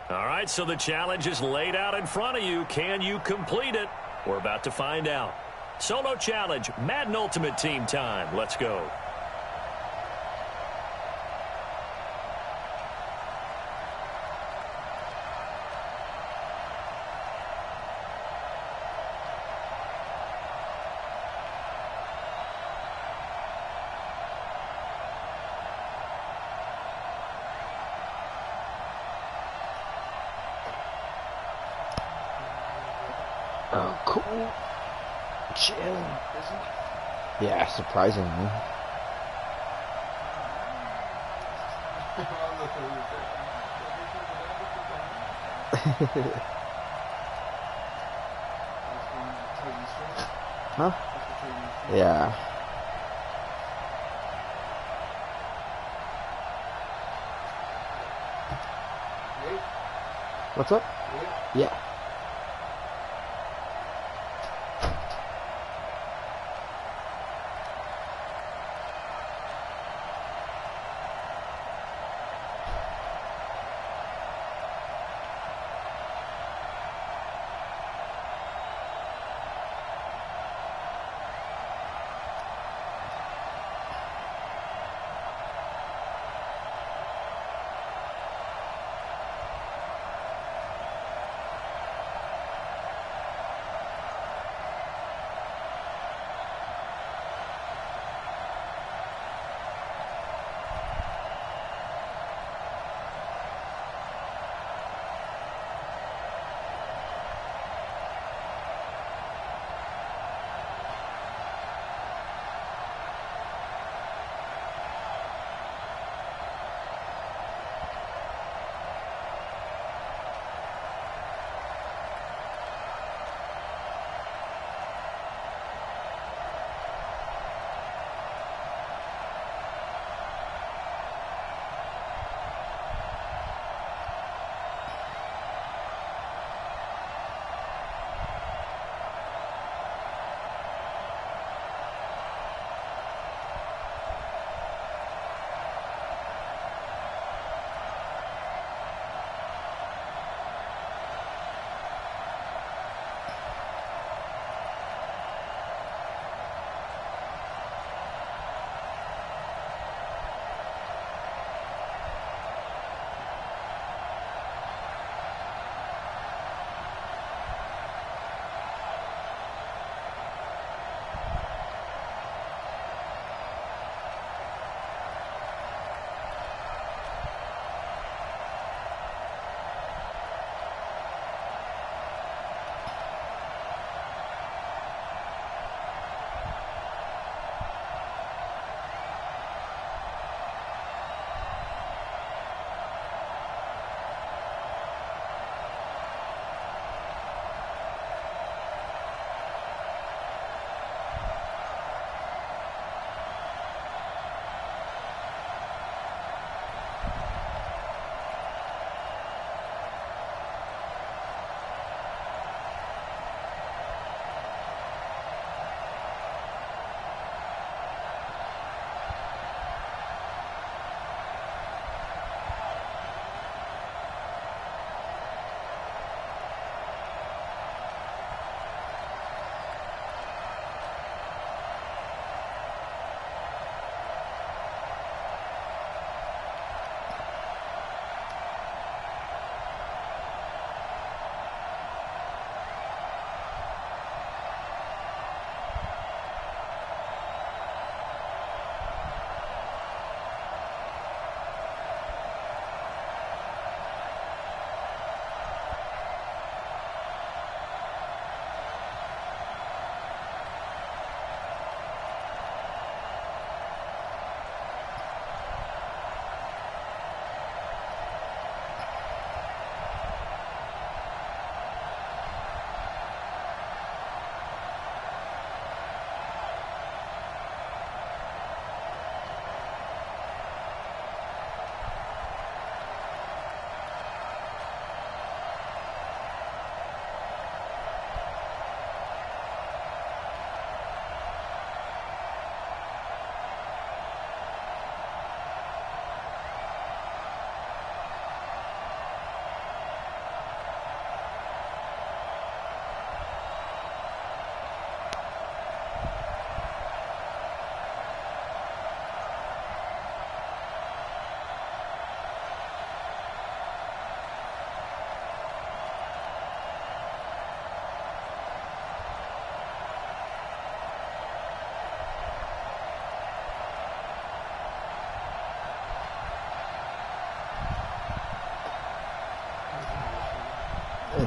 All right, so the challenge is laid out in front of you. Can you complete it? We're about to find out. Solo challenge, Madden Ultimate Team time. Let's go. Oh, cool. Chill. Yeah, surprisingly. Huh? Yeah. What's up? Yeah.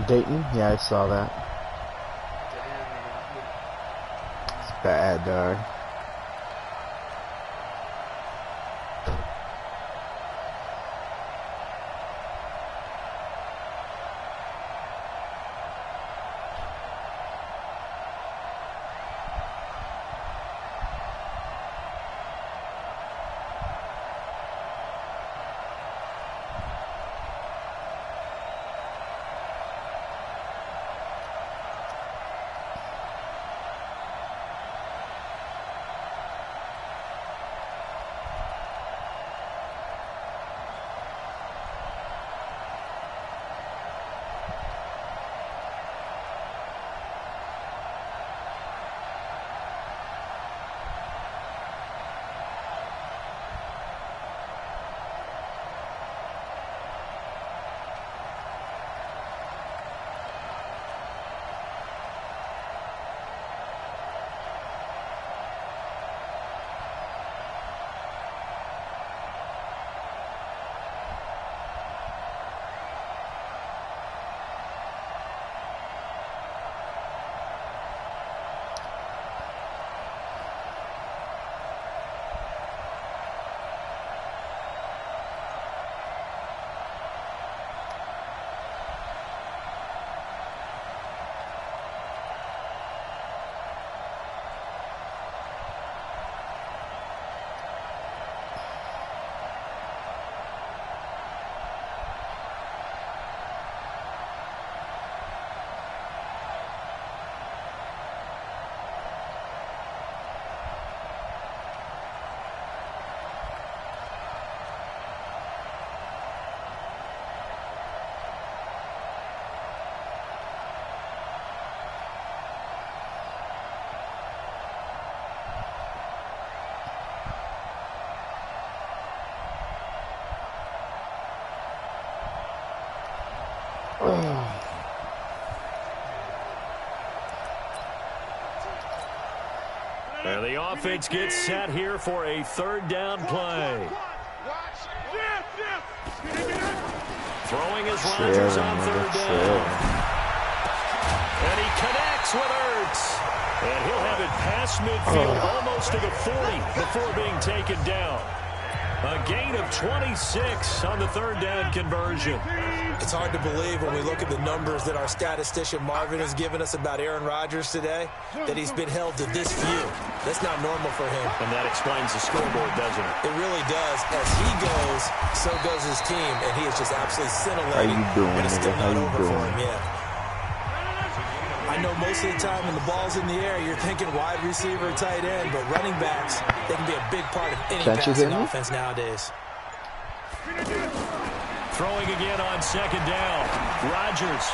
Dayton? Yeah, I saw that. It's bad, dog. And the offense gets set here for a third down play. Throwing his Rodgers on third down. And he connects with Ertz. And he'll have it past midfield, almost to the 40 before being taken down. A gain of 26 on the third down conversion. It's hard to believe when we look at the numbers that our statistician Marvin has given us about Aaron Rodgers today, that he's been held to this few. That's not normal for him. And that explains the scoreboard, doesn't it? It really does. As he goes, so goes his team, and he is just absolutely scintillating. How you doing, but it's still nigga? not How you over for doing? him yet. I know most of the time when the ball's in the air, you're thinking wide receiver, tight end, but running backs, they can be a big part of any passing offense nowadays. Throwing again on second down. Rodgers.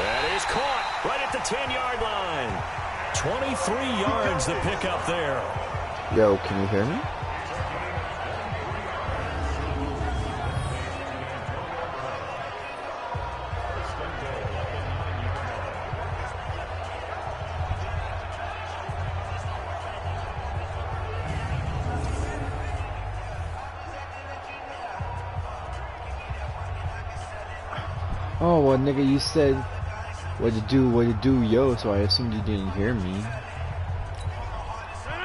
That is caught right at the 10-yard line. 23 yards the pickup there. Yo, can you hear me? Oh, well, nigga, you said, what you do, yo, so I assumed you didn't hear me.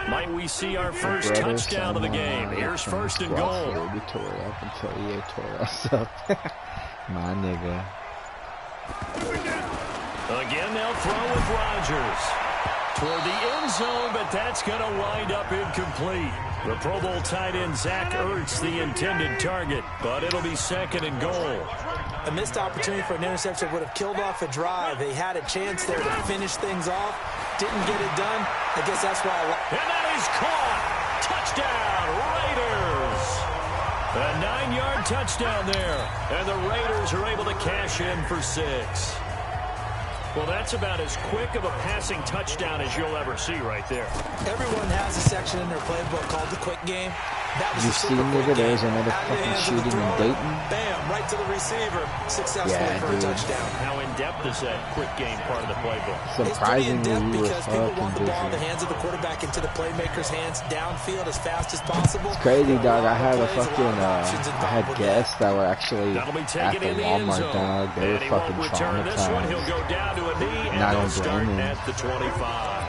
Might we see our first touchdown of the game? Here's first and goal. We tore up until EA tore us up. My nigga. Again, they'll throw with Rodgers. Toward the end zone, but that's going to wind up incomplete. The Pro Bowl tight end Zach Ertz, the intended target, but it'll be second and goal. A missed opportunity for an interception would have killed off a drive. They had a chance there to finish things off. Didn't get it done. I guess that's why And that is caught. Touchdown, Raiders. A 9-yard touchdown there. And the Raiders are able to cash in for 6. Well, that's about as quick of a passing touchdown as you'll ever see right there. Everyone has a section in their playbook called the quick game. That was You see, nigga, there's another fucking shooting in Dayton. Bam, right to the receiver. Successfully for a touchdown. How in-depth is that quick game part of the playbook? Surprisingly, we were because people fucking want the ball in the busy. hands of the quarterback into the playmaker's hands downfield as fast as possible. It's crazy, dog. I had a fucking, I had guests that were actually at the Walmart, dog. They were fucking traumatized. He'll go down to a knee, and Not they'll gonna start blame him. at the 25.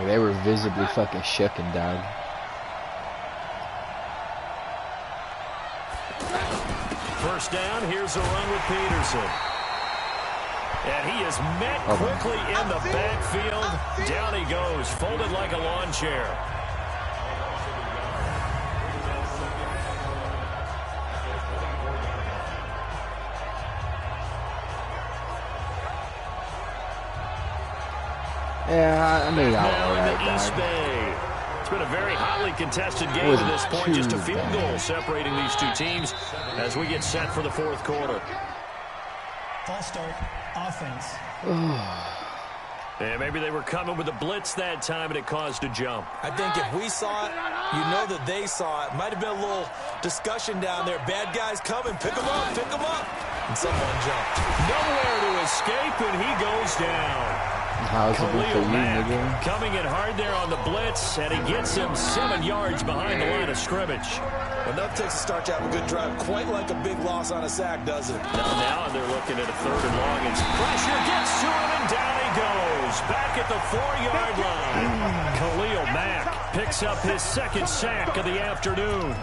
They were visibly fucking shooken, dog. First down, here's a run with Peterson. And he is met quickly in the backfield. Down he goes, folded like a lawn chair. Yeah, I made out Now in alright, the East dog. Bay. It's been a very hotly contested game to this point. Just a field goal separating these two teams as we get set for the fourth quarter. False start, offense. And maybe they were coming with a blitz that time and it caused a jump. I think if we saw it, you know that they saw it. Might have been a little discussion down there. Bad guys coming, pick them up, pick them up. And someone jumped. Nowhere to escape, and he goes down. How's it been for you, nigga? Coming in hard there on the blitz, and he gets him 7 yards behind the line of scrimmage. Enough takes to start to have a good drive, quite like a big loss on a sack, doesn't it? Now they're looking at a 3rd and long, and pressure gets to him, and down he goes. Back at the 4-yard line. Khalil Mack picks up his 2nd sack of the afternoon.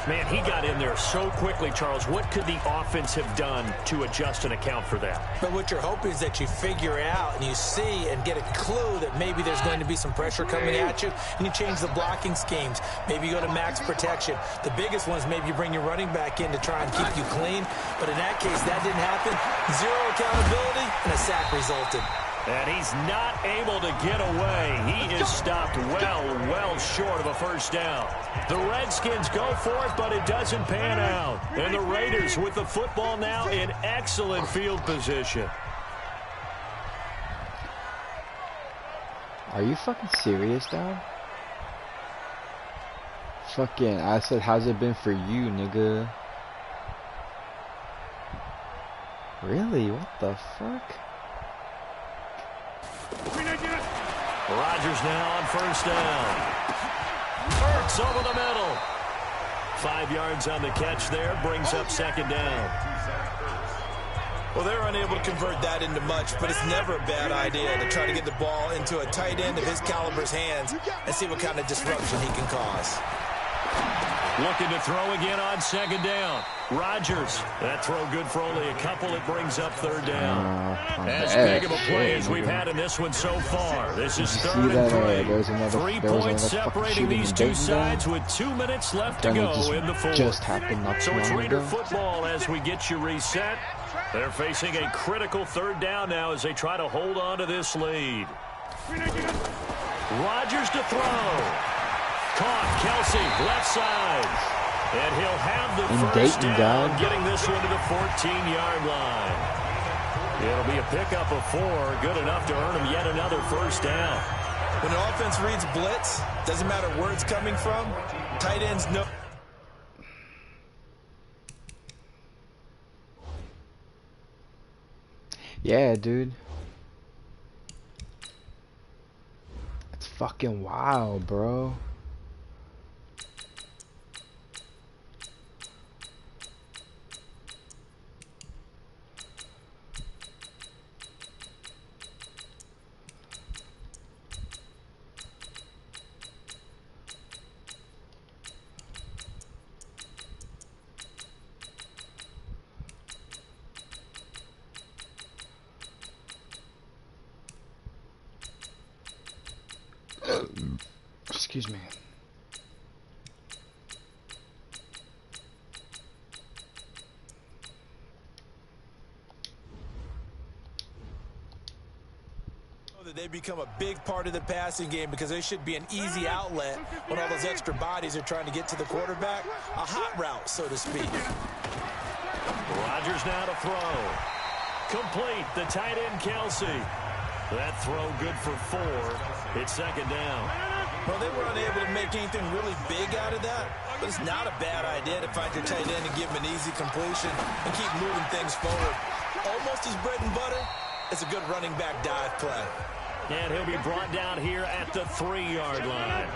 Man, he got in there so quickly, Charles. What could the offense have done to adjust and account for that? But what you're hoping is that you figure out and you see and get a clue that maybe there's going to be some pressure coming at you, and you change the blocking schemes. Maybe you go to max protection. The biggest one is maybe you bring your running back in to try and keep you clean. But in that case, that didn't happen. Zero accountability, and a sack resulted. And he's not able to get away. He is stopped well short of a first down. The Redskins go for it, but it doesn't pan out. And the Raiders with the football now in excellent field position. Are you fucking serious, dog? Fucking, I said, how's it been for you, nigga? Really? What the fuck? Rodgers now on first down. Hurts over the middle. 5 yards on the catch there, brings up 2nd down. Well, they're unable to convert that into much, but it's never a bad idea to try to get the ball into a tight end of his caliber's hands and see what kind of disruption he can cause. Looking to throw again on 2nd down. Rodgers. That throw good for only a couple. It brings up 3rd down. As big of a play as we've had in this one so far. This is 3rd and 3. 3 points separating these two sides with 2 minutes left to go in the fourth. So it's Raider football as we get you reset. They're facing a critical 3rd down now as they try to hold on to this lead. Rodgers to throw. Caught, Kelsey, left side. And he'll have the first down, getting this one to the 14-yard line. It'll be a pickup of 4, good enough to earn him yet another first down. When an offense reads blitz, doesn't matter where it's coming from, tight ends know. Yeah, dude. It's fucking wild, bro. Excuse me. That they become a big part of the passing game because they should be an easy outlet when all those extra bodies are trying to get to the quarterback. A hot route, so to speak. Rodgers now to throw. Complete. The tight end, Kelsey. That throw good for 4. It's second down. Well, they were unable to make anything really big out of that, but it's not a bad idea to find your tight end and give him an easy completion and keep moving things forward. Almost his bread and butter. It's a good running back dive play. And he'll be brought down here at the 3-yard line.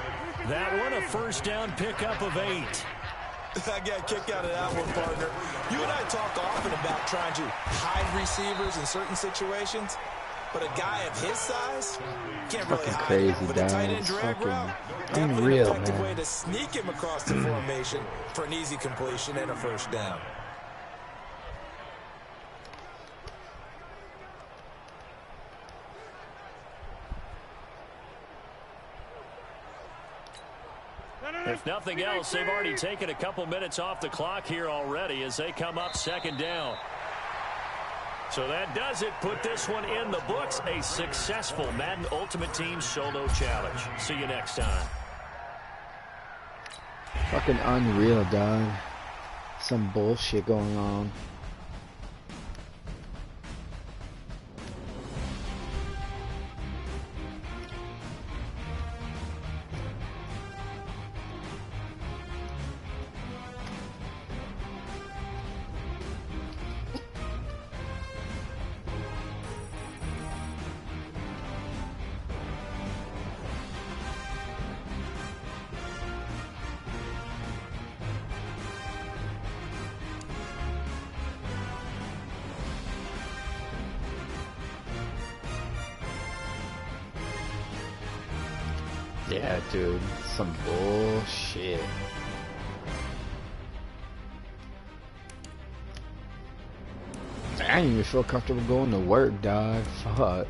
That one, a first down pickup of 8. I got a kick out of that one, partner. You and I talk often about trying to hide receivers in certain situations, but a guy of his size can't really hide crazy, him. With a tight end drag route, definitely unreal, an effective man. way to sneak him across the formation for an easy completion and a first down. If nothing else, they've already taken a couple minutes off the clock here already as they come up second down. So that does it. Put this one in the books. A successful Madden Ultimate Team solo challenge. See you next time. Fucking unreal, dog. Some bullshit going on. Yeah, dude, some bullshit. I didn't even feel comfortable going to work, dog. Fuck.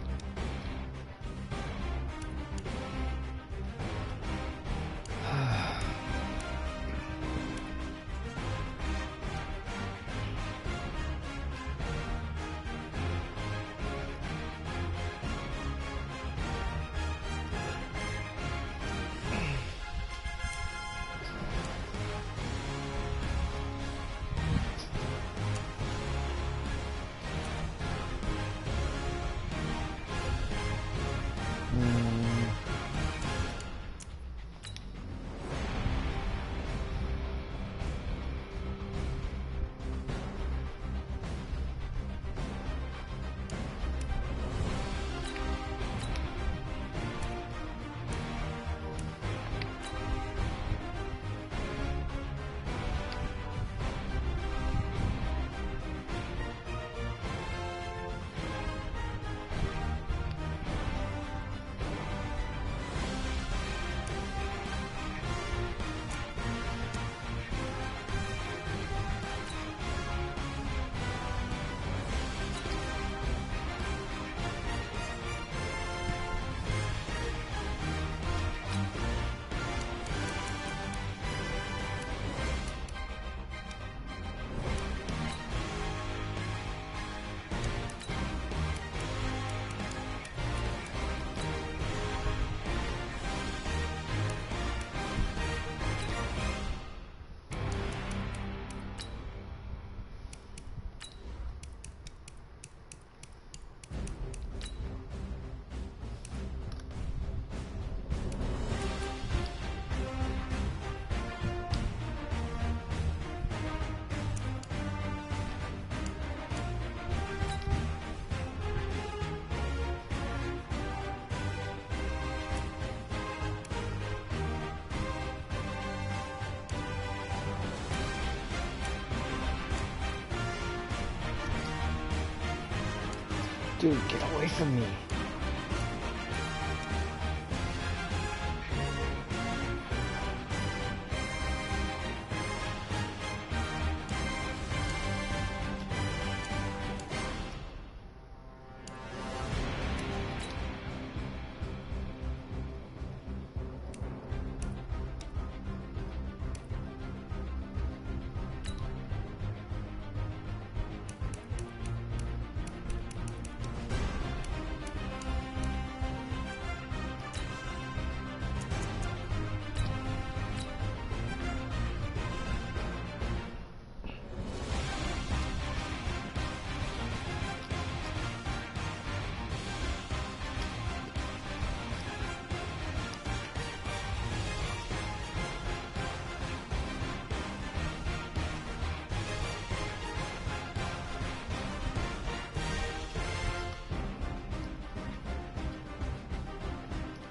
Dude, get away from me.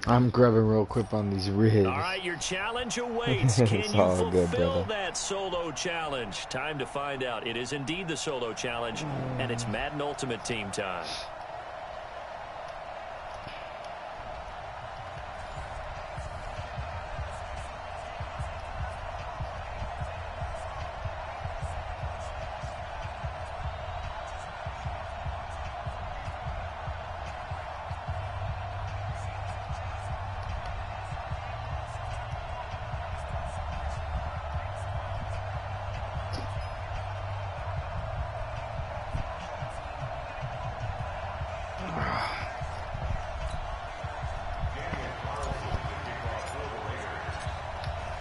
I'm grubbing real quick on these ribs. All right, your challenge awaits. Can you fulfill that solo challenge? Time to find out. It is indeed the solo challenge, and it's Madden Ultimate Team time.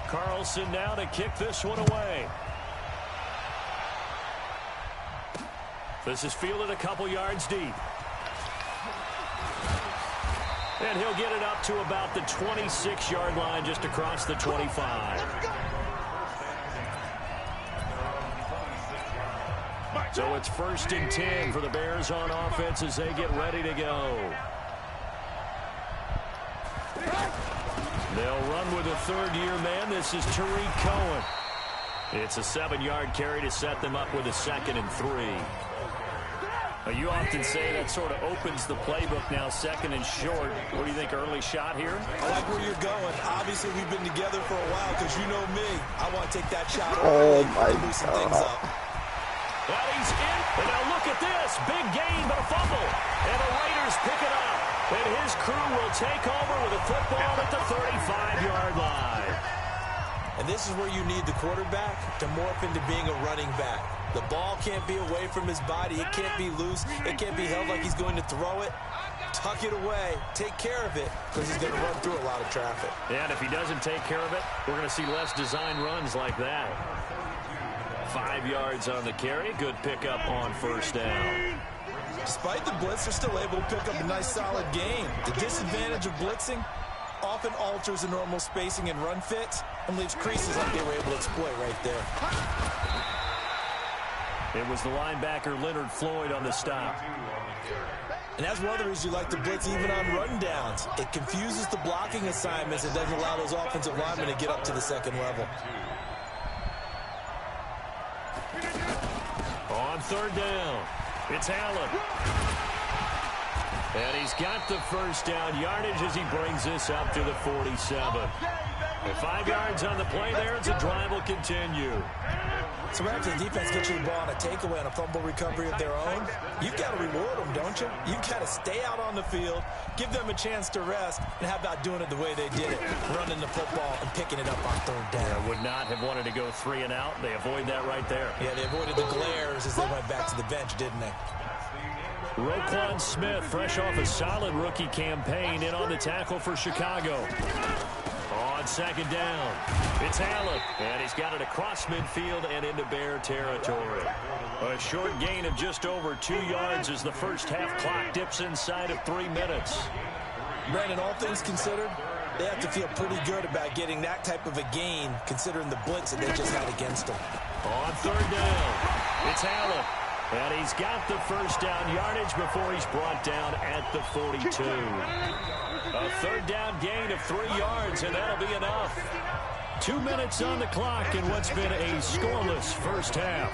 Carlson now to kick this one away. This is fielded a couple yards deep. And he'll get it up to about the 26-yard line, just across the 25. So it's 1st and 10 for the Bears on offense as they get ready to go. They'll run with a third-year man. This is Tariq Cohen. It's a 7-yard carry to set them up with a 2nd and 3. You often say that sort of opens the playbook now, 2nd and short. What do you think, early shot here? I like where you're going. Obviously, we've been together for a while because you know me. I want to take that shot. Oh, my God. Well, he's in. And now look at this. Big gain, but a fumble. And the Raiders pick it up. And his crew will take over with a football at the 35-yard line. And this is where you need the quarterback to morph into being a running back. The ball can't be away from his body. It can't be loose. It can't be held like he's going to throw it. Tuck it away. Take care of it because he's going to run through a lot of traffic. Yeah, and if he doesn't take care of it, we're going to see less design runs like that. 5 yards on the carry. Good pickup on 1st down. Despite the blitz, they're still able to pick up a nice, solid gain. The disadvantage of blitzing often alters the normal spacing and run fits and leaves creases like they were able to exploit right there. It was the linebacker Leonard Floyd on the stop. And that's one of the reasons you like to blitz even on run downs. It confuses the blocking assignments and doesn't allow those offensive linemen to get up to the 2nd level. On 3rd down, it's Allen. And he's got the 1st down yardage as he brings this up to the 47. And 5 yards on the play there as the drive will continue. So after the defense gets you the ball on a takeaway and a fumble recovery of their own, you've got to reward them, don't you? You've got to stay out on the field, give them a chance to rest, and how about doing it the way they did it, running the football and picking it up on 3rd down. Yeah, would not have wanted to go 3 and out. They avoid that right there. Yeah, they avoided the glares as they went back to the bench, didn't they? Roquan Smith, fresh off a solid rookie campaign, in on the tackle for Chicago. On 2nd down, it's Allen, and he's got it across midfield and into Bear territory. A short gain of just over 2 yards as the first half clock dips inside of 3 minutes. Brandon, all things considered, they have to feel pretty good about getting that type of a gain, considering the blitz that they just had against them. On 3rd down, it's Allen. And he's got the 1st down yardage before he's brought down at the 42. A 3rd down gain of 3 yards, and that'll be enough. 2 minutes on the clock in what's been a scoreless first half.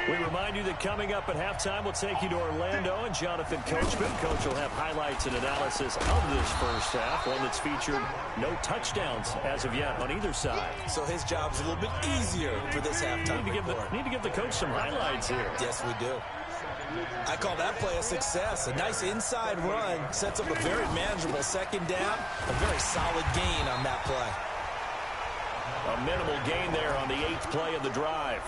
We remind you that coming up at halftime, we'll take you to Orlando and Jonathan Coachman. Coach will have highlights and analysis of this first half, one that's featured no touchdowns as of yet on either side. So his job's a little bit easier for this halftime. Need to give the coach some highlights here. Yes, we do. I call that play a success. A nice inside run sets up a very manageable 2nd down. A very solid gain on that play. A minimal gain there on the 8th play of the drive.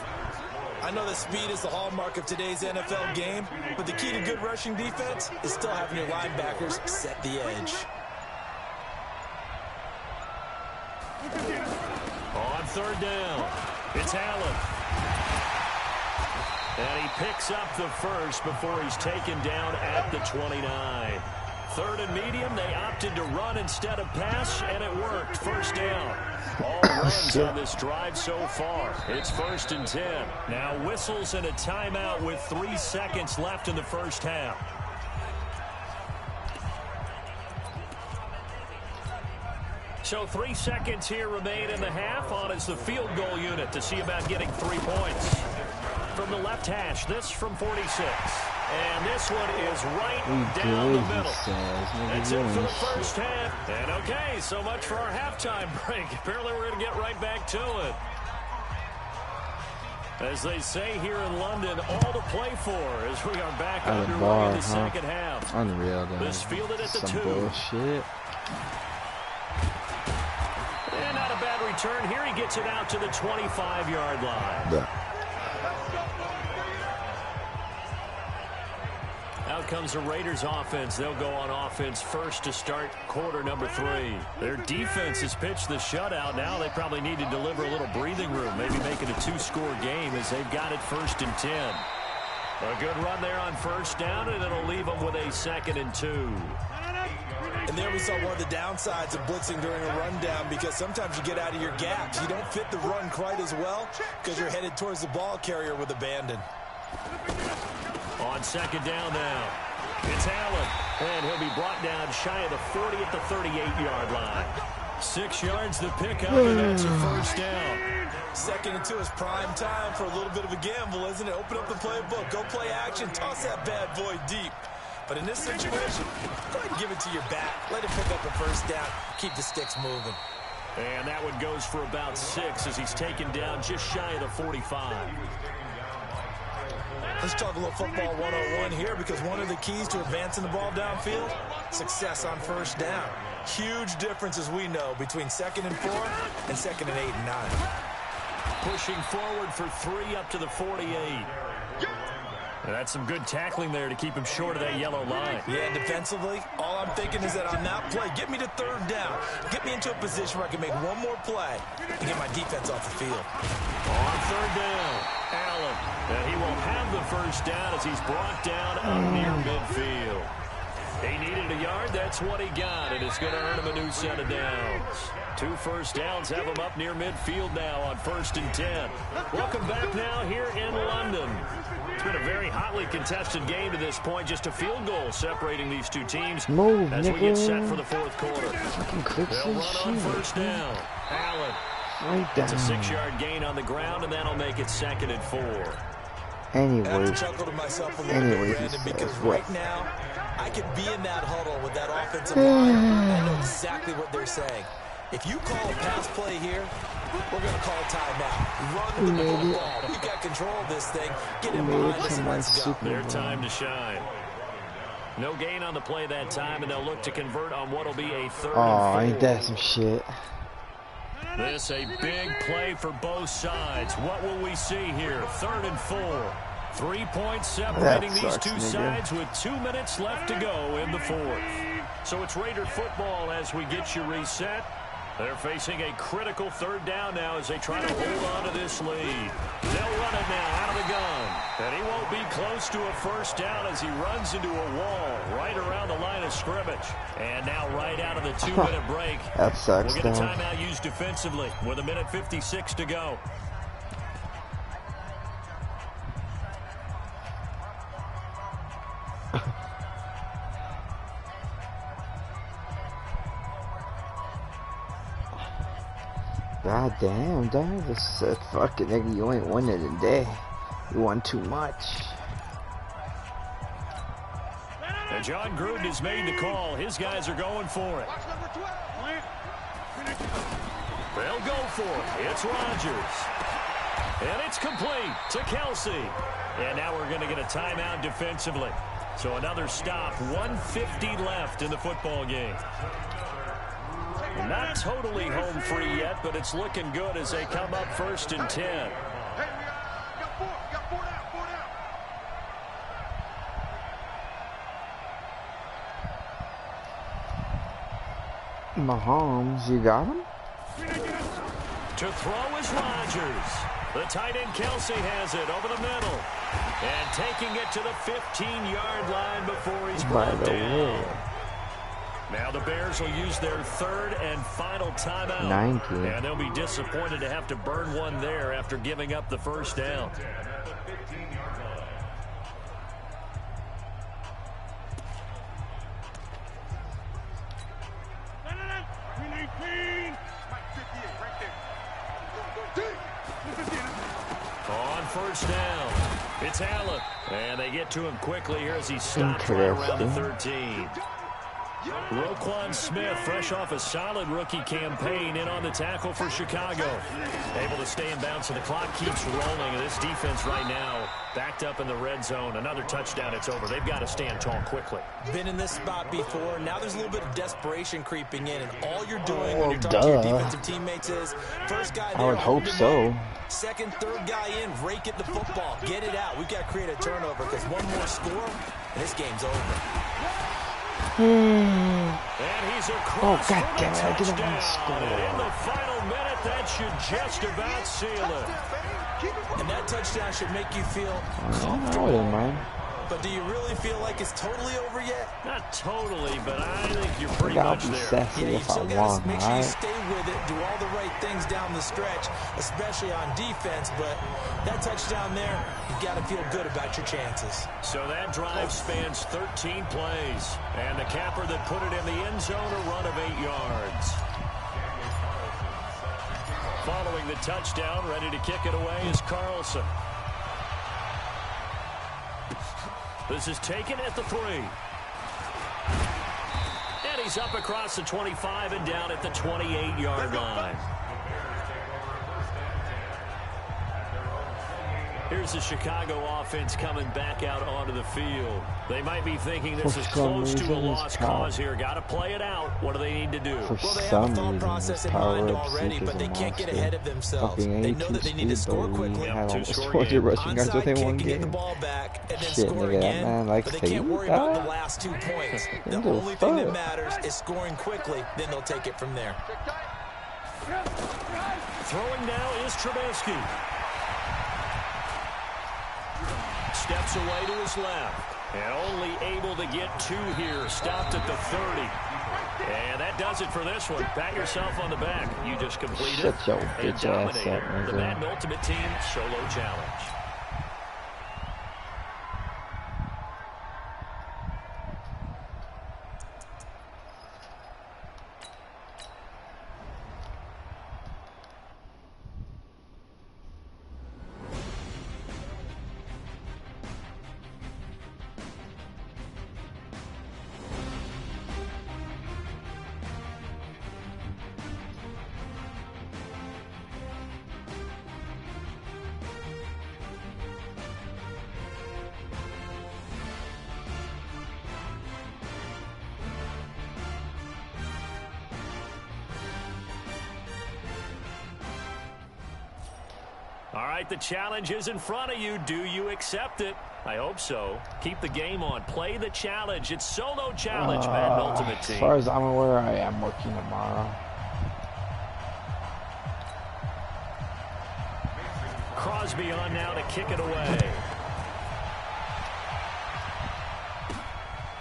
I know that speed is the hallmark of today's NFL game, but the key to good rushing defense is still having your linebackers set the edge. On 3rd down, it's Allen. And he picks up the 1st before he's taken down at the 29. 3rd and medium, they opted to run instead of pass, and it worked. 1st down. All runs on this drive so far. It's 1st and 10. Now whistles and a timeout with 3 seconds left in the first half. So 3 seconds here remain in the half. On is the field goal unit to see about getting 3 points. From the left hash, this from 46. And this one is right down the middle. That's it for the first half. And okay, so much for our halftime break. Apparently we're going to get right back to it. As they say here in London, all to play for as we are back underway in the second half. Unreal, dude. This fielded at the 2. Bullshit. And not a bad return. Here he gets it out to the 25-yard line. Yeah. Out comes the Raiders offense. They'll go on offense first to start quarter number 3. Their defense has pitched the shutout. Now they probably need to deliver a little breathing room, maybe make it a 2-score game as they've got it 1st and 10. A good run there on first down, and it'll leave them with a 2nd and 2. And there we saw one of the downsides of blitzing during a rundown, because sometimes you get out of your gaps. You don't fit the run quite as well because you're headed towards the ball carrier with abandon. On 2nd down now, it's Allen, and he'll be brought down shy of the 40 at the 38-yard line. 6 yards to pick up, and that's a first down. 2nd and 2 is prime time for a little bit of a gamble, isn't it? Open up the playbook, go play action, toss that bad boy deep. But in this situation, go ahead and give it to your back. Let him pick up a first down, keep the sticks moving. And that one goes for about 6 as he's taken down just shy of the 45. Let's talk a little football 101 here, because one of the keys to advancing the ball downfield, success on first down. Huge difference, as we know, between 2nd and 4 and 2nd and 8 and 9. Pushing forward for 3 up to the 48. And that's some good tackling there to keep him short of that yellow line. Yeah, defensively, all I'm thinking is that on that play, get me to 3rd down. Get me into a position where I can make one more play and get my defense off the field. On 3rd down, Allen. And he will have the first down as he's brought down up near midfield. He needed a yard. That's what he got, and it's going to earn him a new set of downs. 2 first downs have him up near midfield now on 1st and 10. Welcome back now here in London. It's been a very hotly contested game to this point. Just a field goal separating these two teams as we get set for the 4th quarter. They'll run on 1st down. Allen. It's a 6-yard gain on the ground, and that'll make it 2nd and 4. I have to chuckle to myself a little bit, Brandon, because right now I could be in that huddle with that offensive line. I know exactly what they're saying. If you call a pass play here, we're going to call a timeout. Run the football. We got control of this thing. Get it behind us and let's go. Their time to shine. No gain on the play that time, and they'll look to convert on what will be a 3rd and 4. Oh, ain't that some shit. This a big play for both sides. What will we see here? 3rd and 4. 3 points separating these two sides with 2 minutes left to go in the 4th. So it's Raider football as we get you reset. They're facing a critical 3rd down now as they try to hold on to this lead. They'll run it now out of the gun. And he won't be close to a first down as he runs into a wall right around the line of scrimmage. And now right out of the 2-minute break. That sucks. We'll get a timeout used defensively with 1:56 to go. God damn, dog. This fucking nigga, you ain't winning today. You won too much. And John Gruden has made the call. His guys are going for it. They'll go for it. It's Rodgers. And it's complete to Kelsey. And now we're going to get a timeout defensively. So another stop. 1:50 left in the football game. Not totally home free yet, but it's looking good as they come up 1st and 10. Mahomes, you got him? To throw is Rodgers. The tight end Kelsey has it over the middle. And taking it to the 15-yard line before he's brought down. Now the Bears will use their 3rd and final timeout. 19. And they'll be disappointed to have to burn one there after giving up the first down. first down. It's Allen. And they get to him quickly here as he stops right around the 13. Roquan Smith, fresh off a solid rookie campaign, in on the tackle for Chicago. Able to stay in bounds, so the clock keeps rolling. And this defense right now backed up in the red zone. Another touchdown, it's over. They've got to stand tall quickly. Been in this spot before. Now there's a little bit of desperation creeping in. And all you're doing when you're talking to your defensive teammates is, first guy there, I would hope so. Second, third guy in, rake at the football. Get it out. We've got to create a turnover because one more score, and this game's over. And he's across God damn it, I didn't want to score. And in the final minute, that should just about seal it. And that touchdown should make you feel comfortable. I wouldn't mind. But do you really feel like it's totally over yet? Not totally, but I think you're pretty much there. Yeah, you still got to make sure you stay with it, do all the right things down the stretch, especially on defense. But that touchdown there, you got to feel good about your chances. So that drive spans 13 plays. And the capper that put it in the end zone, a run of 8 yards. Following the touchdown, ready to kick it away is Carlson. This is taken at the 3. And he's up across the 25 and down at the 28-yard line. Here's the Chicago offense coming back out onto the field. They might be thinking this is close to a lost cause here. Got to play it out. What do they need to do? Well, they have a thought process in mind already, but they can't get ahead of themselves. They know that they need to score quickly. Onside kick and get the ball back and then score again, but they can't worry about the last 2 points. The only thing that matters is scoring quickly. Then they'll take it from there. Throwing now is Trubisky. Steps away to his left. And only able to get 2 here. Stopped at the 30. And that does it for this one. Pat yourself on the back. You just completed and dominated the Madden Ultimate Team Solo Challenge. All right, the challenge is in front of you. Do you accept it? I hope so. Keep the game on. Play the challenge. It's Solo Challenge, Madden Ultimate Team. As far as I'm aware, I am working tomorrow. Crosby on now to kick it away.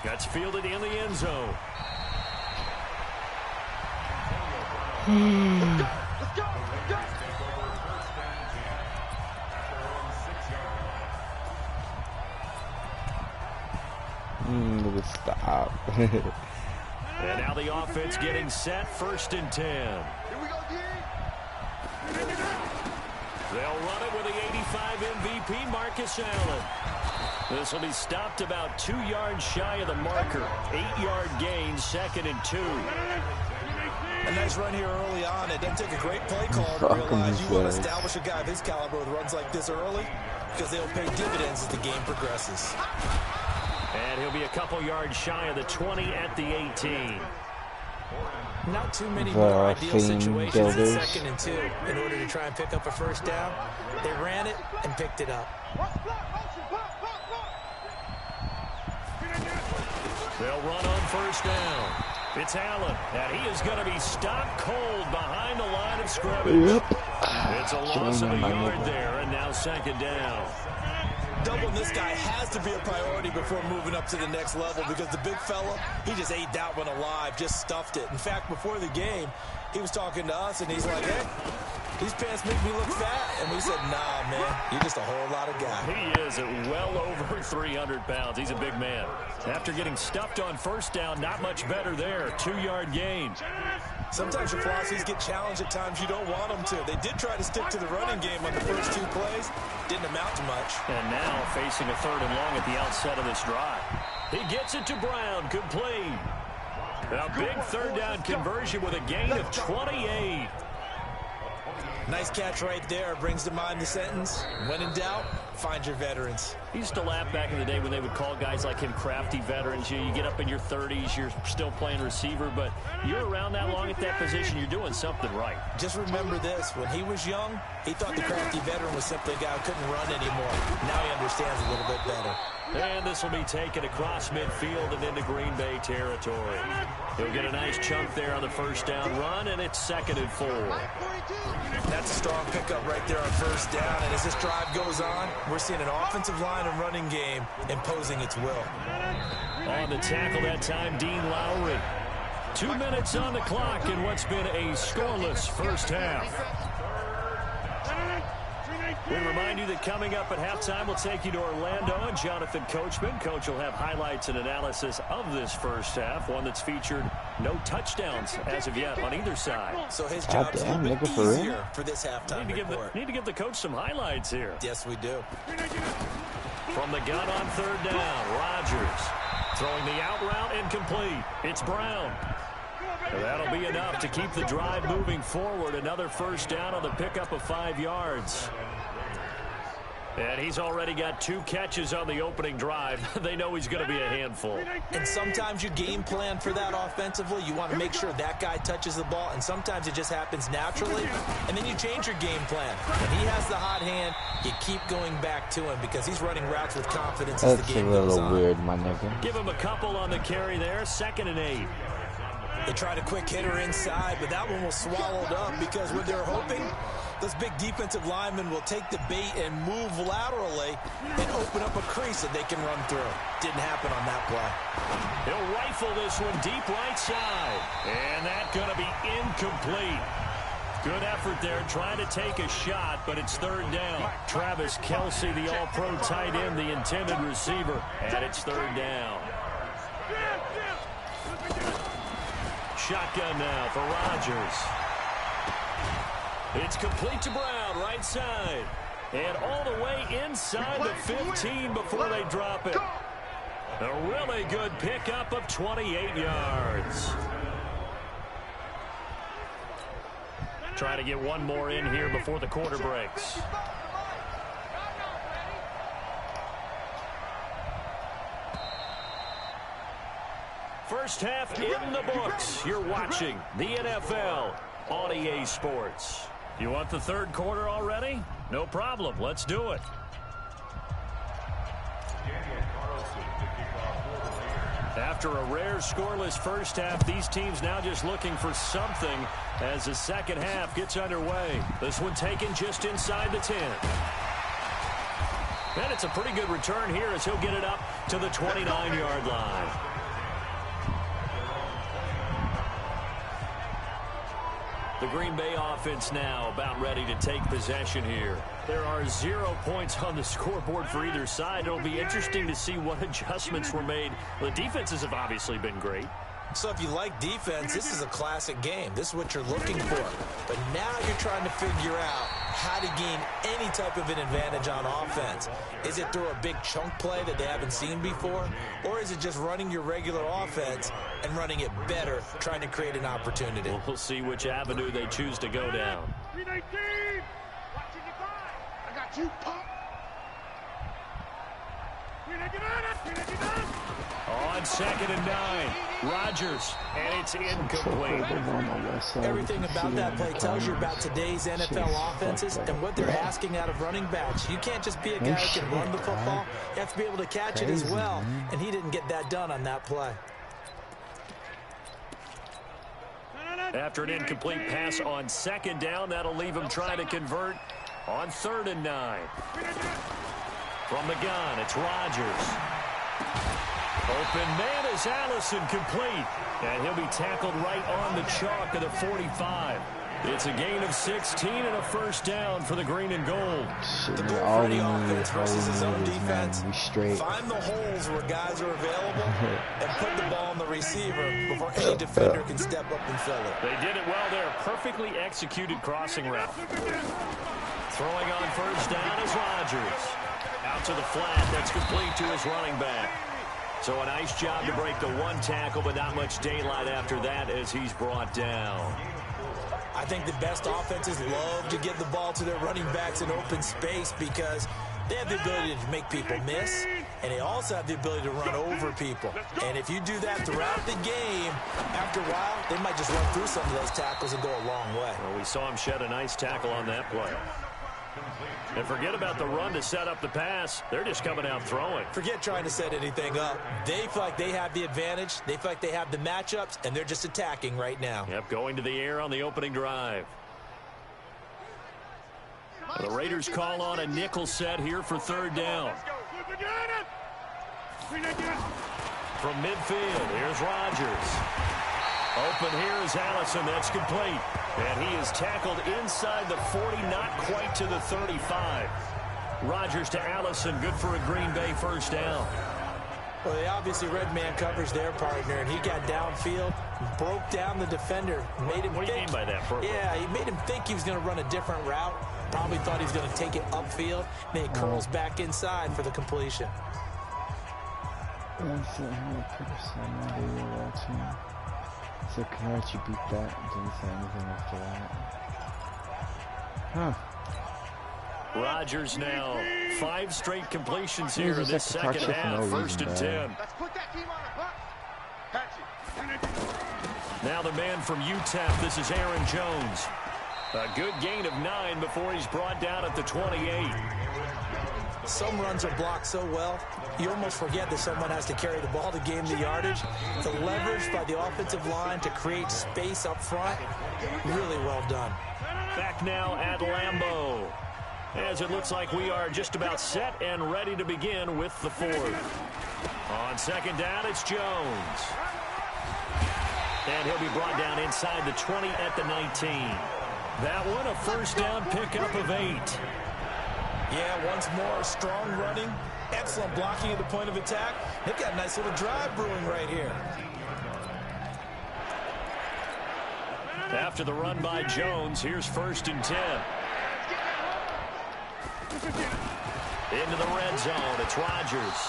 That's fielded in the end zone. Let's go. Stop. And now the offense getting set, 1st and 10. Here we go, D. They'll run it with the 85 MVP, Marcus Allen. This will be stopped about 2 yards shy of the marker. 8-yard gain, 2nd and 2. A nice run here early on. It doesn't take a great play call to realize you want to establish a guy of his caliber with runs like this early, because they'll pay dividends as the game progresses. And he'll be a couple yards shy of the 20 at the 18. Not too many more ideal situations in 2nd and 2 in order to try and pick up a 1st down. They ran it and picked it up. They'll run on 1st down. It's Allen, and he is going to be stopped cold behind the line of scrimmage. Yep. It's a loss of a yard there, and now 2nd down. Doubling this guy has to be a priority before moving up to the next level, because the big fella, he just ate that one alive, just stuffed it. In fact, before the game, he was talking to us, and he's like, hey, these pants make me look fat. And we said, nah, man, you're just a whole lot of guy. He is at well over 300 pounds. He's a big man. After getting stuffed on 1st down, not much better there. 2-yard gain. Sometimes your philosophies get challenged at times you don't want them to. They did try to stick to the running game on the first 2 plays. Didn't amount to much. And now facing a 3rd and long at the outset of this drive. He gets it to Brown. Complete. A big 3rd down conversion with a gain of 28. Nice catch right there. Brings to mind the sentence, when in doubt, find your veterans. He used to laugh back in the day when they would call guys like him crafty veterans. You get up in your 30s, you're still playing receiver, but you're around that long at that position, you're doing something right. Just remember this. When he was young, he thought the crafty veteran was simply a guy who couldn't run anymore. Now he understands a little bit better. And this will be taken across midfield and into Green Bay territory. He'll get a nice chunk there on the 1st down run, and it's 2nd and 4. That's a strong pickup right there on 1st down, and as this drive goes on, we're seeing an offensive line and running game imposing its will. On the tackle that time, Dean Lowry. 2 minutes on the clock in what's been a scoreless 1st half. We remind you that coming up at halftime, we'll take you to Orlando and Jonathan Coachman. Coach will have highlights and analysis of this 1st half, one that's featured no touchdowns as of yet on either side. So his job is a little bit easier for this halftime report. Need to give the coach some highlights here. Yes, we do. From the gun on 3rd down, Rodgers throwing the out route incomplete. It's Brown. That'll be enough to keep the drive moving forward. Another 1st down on the pickup of 5 yards. And he's already got 2 catches on the opening drive. They know he's going to be a handful. And sometimes you game plan for that offensively. You want to make sure that guy touches the ball, and sometimes it just happens naturally, and then you change your game plan. When he has the hot hand, you keep going back to him because he's running routes with confidence as the game goes on. That's a little weird, my nigga. Give him a couple on the carry there. 2nd and 8. They tried a quick hitter inside, but that one was swallowed up because what they're hoping, those big defensive linemen will take the bait and move laterally and open up a crease that they can run through. Didn't happen on that play. He'll rifle this one deep right side. And that's going to be incomplete. Good effort there trying to take a shot, but it's 3rd down. Travis Kelce, the all-pro tight end, the intended receiver, and it's 3rd down. Shotgun now for Rodgers. It's complete to Brown, right side. And all the way inside the 15 before they drop it. A really good pickup of 28 yards. Try to get one more in here before the quarter breaks. First half in the books. You're watching the NFL on EA Sports. You want the 3rd quarter already? No problem. Let's do it. After a rare scoreless 1st half, these teams now just looking for something as the 2nd half gets underway. This one taken just inside the 10. And it's a pretty good return here as he'll get it up to the 29-yard line. The Green Bay offense now about ready to take possession here. There are 0 points on the scoreboard for either side. It'll be interesting to see what adjustments were made. The defenses have obviously been great. So if you like defense, this is a classic game. This is what you're looking for. But now you're trying to figure out how to gain any type of an advantage on offense. Is it through a big chunk play that they haven't seen before? Or is it just running your regular offense and running it better, trying to create an opportunity? We'll see which avenue they choose to go down. 319! I got you, pop! 399! On 2nd and 9, Rodgers, and it's incomplete. Everything about that play tells you about today's NFL offenses and what they're asking out of running backs. You can't just be a guy who can run the football. You have to be able to catch it as well, and he didn't get that done on that play. After an incomplete pass on 2nd down, that'll leave him trying to convert on 3rd and 9. From the gun, it's Rodgers. Open man is Allison, complete. And he'll be tackled right on the chalk of the 45. It's a gain of 16 and a first down for the green and gold. The goal for any offense versus his own defense, straight. find the holes where guys are available and put the ball on the receiver before any defender can step up and fill it. They did it well there. Perfectly executed crossing route. Throwing on first down is Rodgers. Out to the flat. That's complete to his running back. So a nice job to break the one tackle, but not much daylight after that as he's brought down. I think the best offenses love to get the ball to their running backs in open space because they have the ability to make people miss, and they also have the ability to run over people. And if you do that throughout the game, after a while, they might just run through some of those tackles and go a long way. Well, we saw him shed a nice tackle on that play. And forget about the run to set up the pass. They're just coming out throwing. Forget trying to set anything up. They feel like they have the advantage. They feel like they have the matchups, and they're just attacking right now. Yep, going to the air on the opening drive. The Raiders call on a nickel set here for third down. From midfield, here's Rodgers. Open here is Allison. That's complete. And he is tackled inside the 40, not quite to the 35. Rodgers to Allison, good for a Green Bay first down. Well, they obviously red man covers their partner, and he got downfield, broke down the defender, made him What do you mean by that, Purple? Yeah, he made him think he was going to run a different route. Probably thought he was going to take it upfield. Then he curls back inside for the completion. So can I let you beat that? Didn't say anything after that. Huh. Rodgers now 5 straight completions here in this second half. First and 10. Now the man from UTEP. This is Aaron Jones. A good gain of 9 before he's brought down at the 28. Some runs are blocked so well, you almost forget that someone has to carry the ball to gain the yardage. The leverage by the offensive line to create space up front, really well done. Back now at Lambeau, as it looks like we are just about set and ready to begin with the fourth. On second down, it's Jones. And he'll be brought down inside the 20 at the 19. That one, a first down pickup of 8. Yeah, once more, strong running, excellent blocking at the point of attack. They've got a nice little drive brewing right here. After the run by Jones, here's first and 10. Into the red zone, it's Rodgers.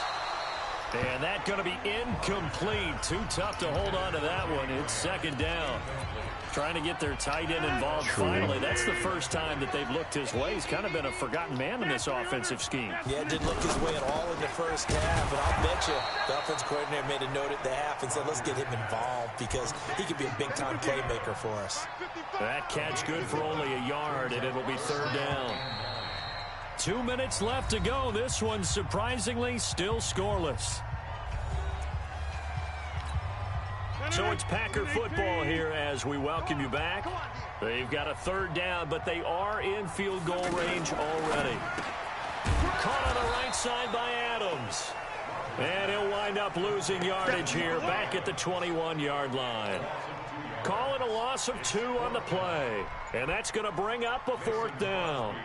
And that's going to be incomplete. Too tough to hold on to that one. It's second down. Trying to get their tight end involved finally. That's the first time that they've looked his way. He's kind of been a forgotten man in this offensive scheme. Yeah, didn't look his way at all in the first half. But I'll bet you the offensive coordinator made a note at the half and said, let's get him involved because he could be a big-time playmaker for us. That catch good for only a yard, and it'll be third down. 2 minutes left to go. This one, surprisingly, still scoreless. So it's Packer football here as we welcome you back. They've got a third down, but they are in field goal range already. Caught on the right side by Adams. And he'll wind up losing yardage here back at the 21-yard line. Calling a loss of 2 on the play. And that's going to bring up a fourth down.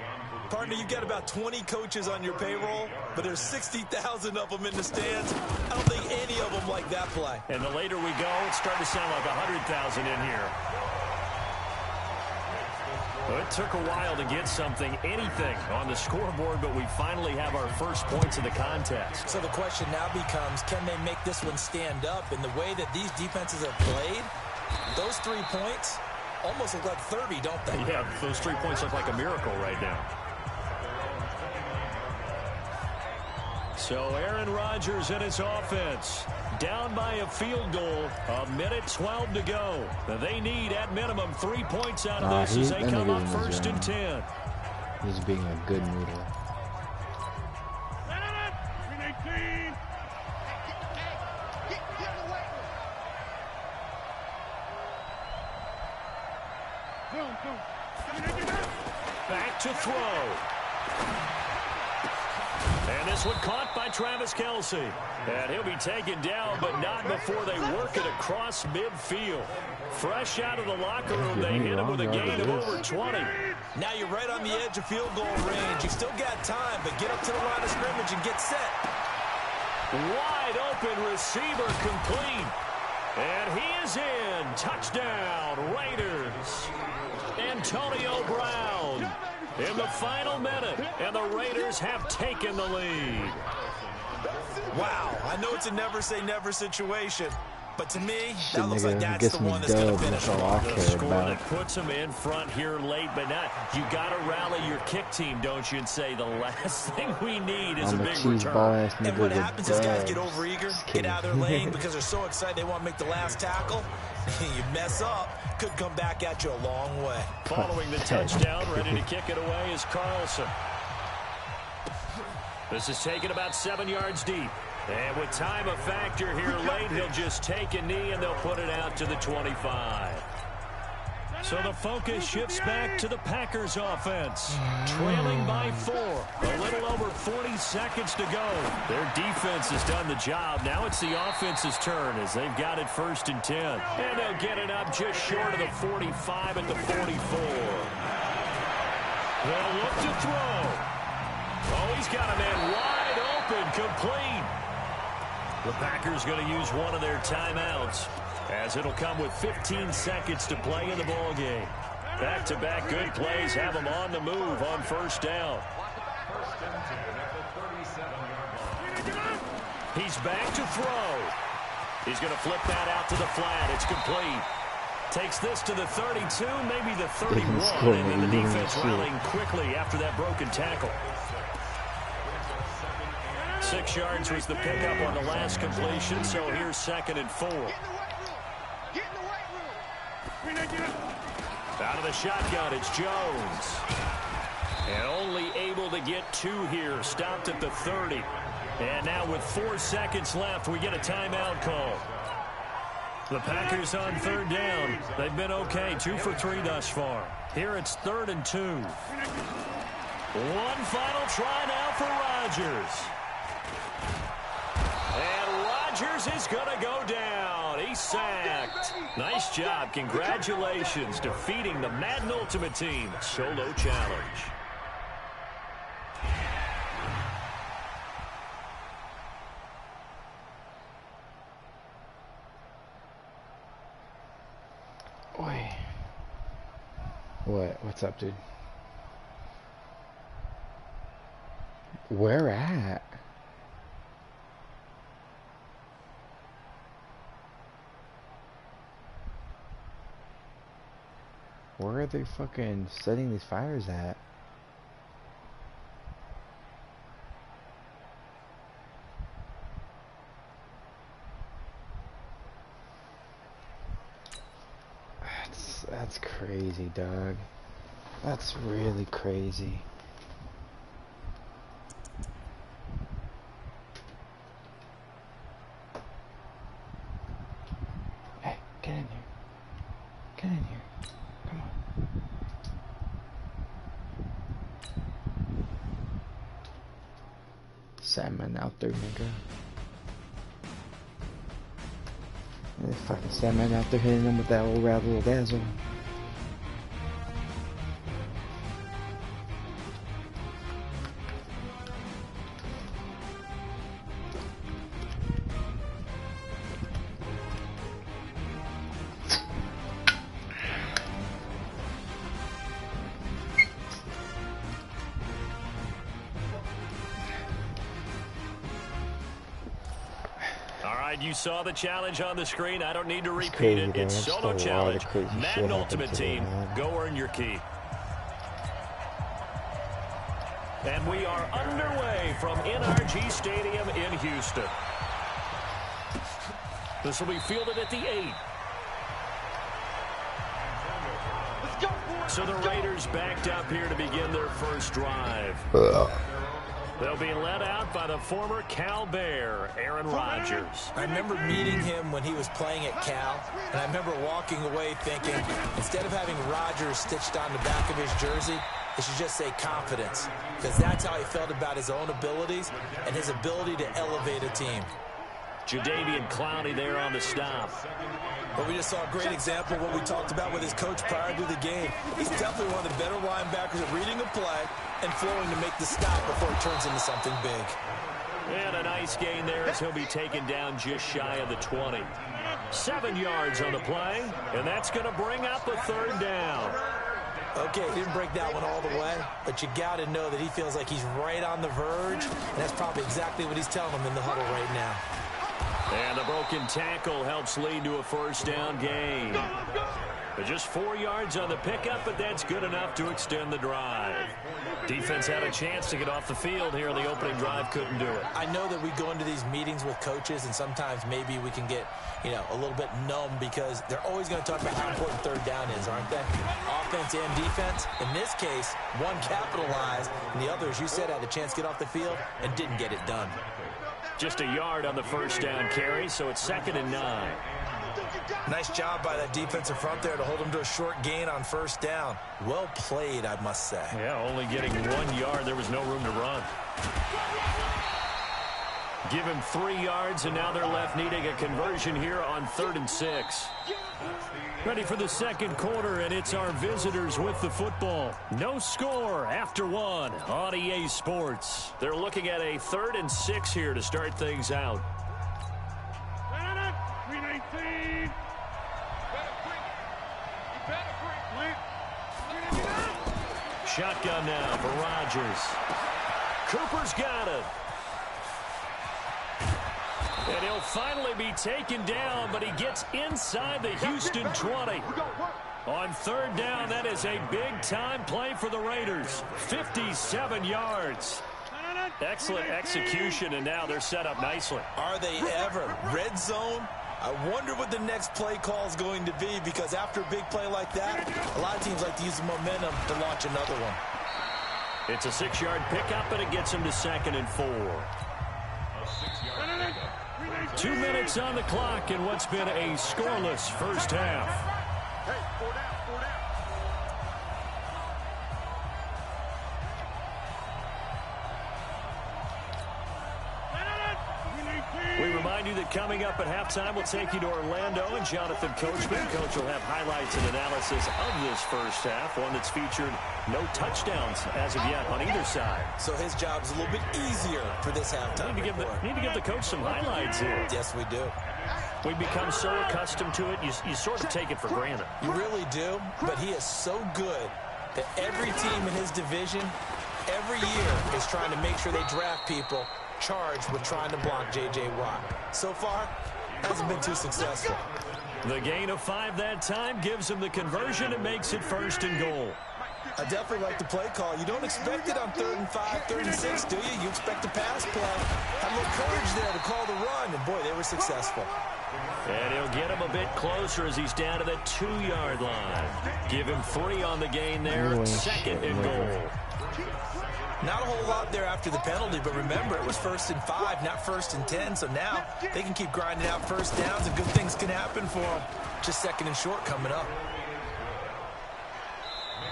Partner, you've got about 20 coaches on your payroll, but there's 60,000 of them in the stands. I don't think any of them like that play. And the later we go, it's starting to sound like 100,000 in here. Well, it took a while to get anything on the scoreboard, but we finally have our first points of the contest. So the question now becomes, can they make this one stand up? In the way that these defenses have played, those 3 points almost look like 30, don't they? Yeah, those 3 points look like a miracle right now. So Aaron Rodgers and his offense down by a field goal, 1:12 to go. They need at minimum 3 points out of this as they come up first and 10. He's being a good noodle. Back to throw. And this one caught by Travis Kelce. And he'll be taken down, but not before they work it across midfield. Fresh out of the locker room, they hit him with a gain of over 20. Now you're right on the edge of field goal range. You still got time, but get up to the line of scrimmage and get set. Wide open receiver complete. And he is in. Touchdown, Raiders. Antonio Brown in the final minute, and the Raiders have taken the lead. Wow, I know it's a never-say-never situation, but to me, that looks like that's the one that's going to finish off. The score that puts them in front here late, but not. You got to rally your kick team, don't you, and say the last thing we need is a big return. And what happens is guys get overeager, get out of their lane because they're so excited they want to make the last tackle. You mess up, could come back at you a long way. Following the touchdown, ready to kick it away is Carlson. This is taken about 7 yards deep. And with time a factor here late, he'll just take a knee and they'll put it out to the 25. So the focus shifts back to the Packers offense. Trailing by 4. A little over 40 seconds to go. Their defense has done the job. Now it's the offense's turn as they've got it 1st and 10. And they'll get it up just short of the 45 at the 44. They'll look to throw. Oh, he's got a man wide open, complete. The Packers going to use one of their timeouts, as it'll come with 15 seconds to play in the ballgame. Back-to-back good plays have them on the move on 1st down. He's back to throw. He's going to flip that out to the flat. It's complete. Takes this to the 32, maybe the 31, and then the defense rallying quickly after that broken tackle. 6 yards was the pickup on the last completion, so here's 2nd and 4. Out of the shotgun, it's Jones. And only able to get 2 here, stopped at the 30. And now with 4 seconds left, we get a timeout call. The Packers on 3rd down. They've been okay, 2 for 3 thus far. Here it's 3rd and 2. One final try now for Rodgers. And Rodgers is going to go down. He's sacked. Nice job. Congratulations. Defeating the Madden Ultimate Team solo challenge. Oi. What? What's up, dude? Where at? Where are they fucking setting these fires at? That's crazy, dog. That's really crazy. Hey, get in here. Get in here. Come on. Salmon out there, nigga. There's fucking salmon out there hitting them with that old razzle dazzle. You saw the challenge on the screen. I don't need to repeat it. It's solo challenge. Madden Ultimate Team. Go earn your key. And we are underway from NRG Stadium in Houston. This will be fielded at the 8. So the Raiders backed up here to begin their first drive. They'll be led out by the former Cal Bear, Aaron Rodgers. I remember meeting him when he was playing at Cal, and I remember walking away thinking, instead of having Rodgers stitched on the back of his jersey, It should just say confidence, because that's how he felt about his own abilities and his ability to elevate a team. Jadeveon Clowney there on the stop. But we just saw a great example of what we talked about with his coach prior to the game. He's definitely one of the better linebackers at reading a play and flowing to make the stop before it turns into something big. And a nice gain there as he'll be taken down just shy of the 20. 7 yards on the play, and that's going to bring up a third down. Okay, he didn't break that one all the way, but you got to know that he feels like he's right on the verge, and that's probably exactly what he's telling him in the huddle right now. And the broken tackle helps lead to a first down gain. But just 4 yards on the pickup, but that's good enough to extend the drive. Defense had a chance to get off the field here in the opening drive, couldn't do it. I know that we go into these meetings with coaches, and sometimes maybe we can get, a little bit numb because they're always going to talk about how important third down is, aren't they? Offense and defense. In this case, one capitalized, and the other, as you said, had a chance to get off the field and didn't get it done. Just a yard on the first down carry, so it's 2nd and 9. Nice job by that defensive front there to hold him to a short gain on first down. Well played, I must say. Yeah, only getting 1 yard. There was no room to run. Give him 3 yards, and now they're left needing a conversion here on 3rd and 6. Ready for the second quarter, and it's our visitors with the football. No score after 1 on EA Sports. They're looking at a 3rd and 6 here to start things out. 319. Shotgun now for Rodgers. Cooper's got it. And he'll finally be taken down, but he gets inside the Houston 20. On 3rd down, that is a big-time play for the Raiders. 57 yards. Excellent execution, and now they're set up nicely. Are they ever? Red zone? I wonder what the next play call is going to be, because after a big play like that, a lot of teams like to use the momentum to launch another one. It's a 6-yard pickup, and it gets him to 2nd and 4. 2 minutes on the clock in what's been a scoreless first half. Hey, 4 down, 4 down. We remind you that coming up at halftime, we'll take you to Orlando, and Jonathan Coachman. Coach will have highlights and analysis of this first half, one that's featured no touchdowns as of yet on either side. So his job is a little bit easier for this halftime. Need to give the coach some highlights here. Yes, we do. We become so accustomed to it, you sort of take it for granted. You really do, but he is so good that every team in his division, every year, is trying to make sure they draft people charged with trying to block J.J. Watt. So far, hasn't been too successful. The gain of 5 that time gives him the conversion and makes it 1st and goal. I definitely like the play call. You don't expect it on 3rd and 5, 3rd and 6, do you? You expect a pass play. Had a little courage there to call the run, and boy, they were successful. And he'll get him a bit closer as he's down to the 2-yard line. Give him 3 on the gain there, 2nd and goal. Not a whole lot there after the penalty, but remember, it was 1st and 5, not 1st and 10, so now they can keep grinding out first downs and good things can happen for them. Just 2nd and short coming up.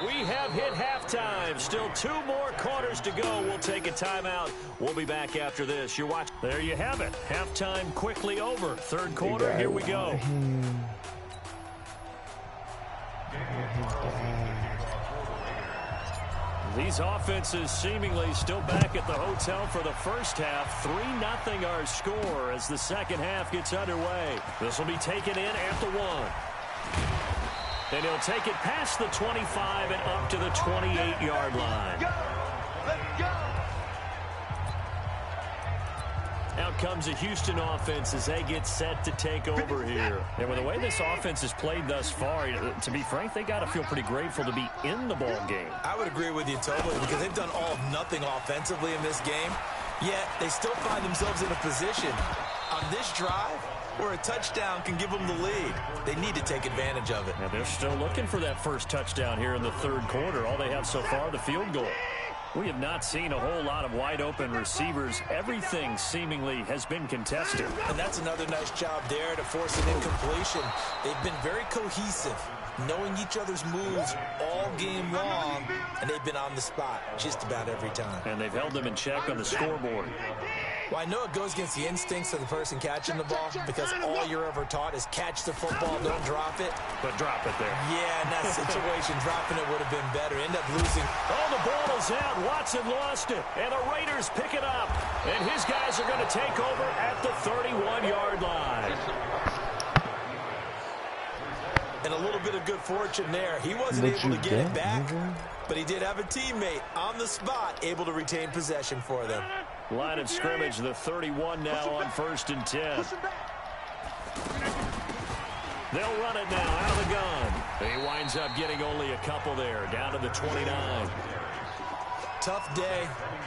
We have hit halftime. Still 2 more quarters to go. We'll take a timeout. We'll be back after this. You're watching. There you have it. Halftime quickly over. 3rd quarter. Here we go. These offenses seemingly still back at the hotel for the first half. 3-0 our score as the second half gets underway. This will be taken in at the 1. And he'll take it past the 25 and up to the 28-yard line. Let's go. Out comes the Houston offense as they get set to take over here. And with the way this offense has played thus far, to be frank, they got to feel pretty grateful to be in the ball game. I would agree with you totally, because they've done all of nothing offensively in this game, yet they still find themselves in a position on this drive where a touchdown can give them the lead. They need to take advantage of it. And they're still looking for that first touchdown here in the 3rd quarter. All they have so far, the field goal. We have not seen a whole lot of wide-open receivers. Everything seemingly has been contested. And that's another nice job there to force an incompletion. They've been very cohesive, knowing each other's moves all game long, and they've been on the spot just about every time. And they've held them in check on the scoreboard. Well, I know it goes against the instincts of the person catching the ball because all you're ever taught is catch the football, don't drop it. But drop it there. Yeah, in that situation, dropping it would have been better. End up losing. Oh, the ball is out. Watson lost it. And the Raiders pick it up. And his guys are going to take over at the 31-yard line. And a little bit of good fortune there. He wasn't able to get it back, but he did have a teammate on the spot able to retain possession for them. Line of scrimmage, the 31 now on 1st and 10. They'll run it now out of the gun. He winds up getting only a couple there, down to the 29. Tough day,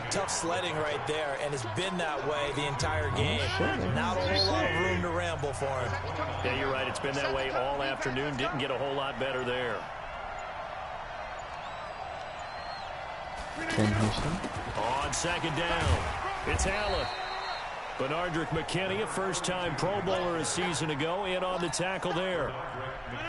tough sledding right there, and it's been that way the entire game. Not a whole lot of room to ramble for him. Yeah, you're right. It's been that way all afternoon. Didn't get a whole lot better there. On 2nd down, it's Allen. Benardrick McKinney, a first-time Pro Bowler a season ago, in on the tackle there.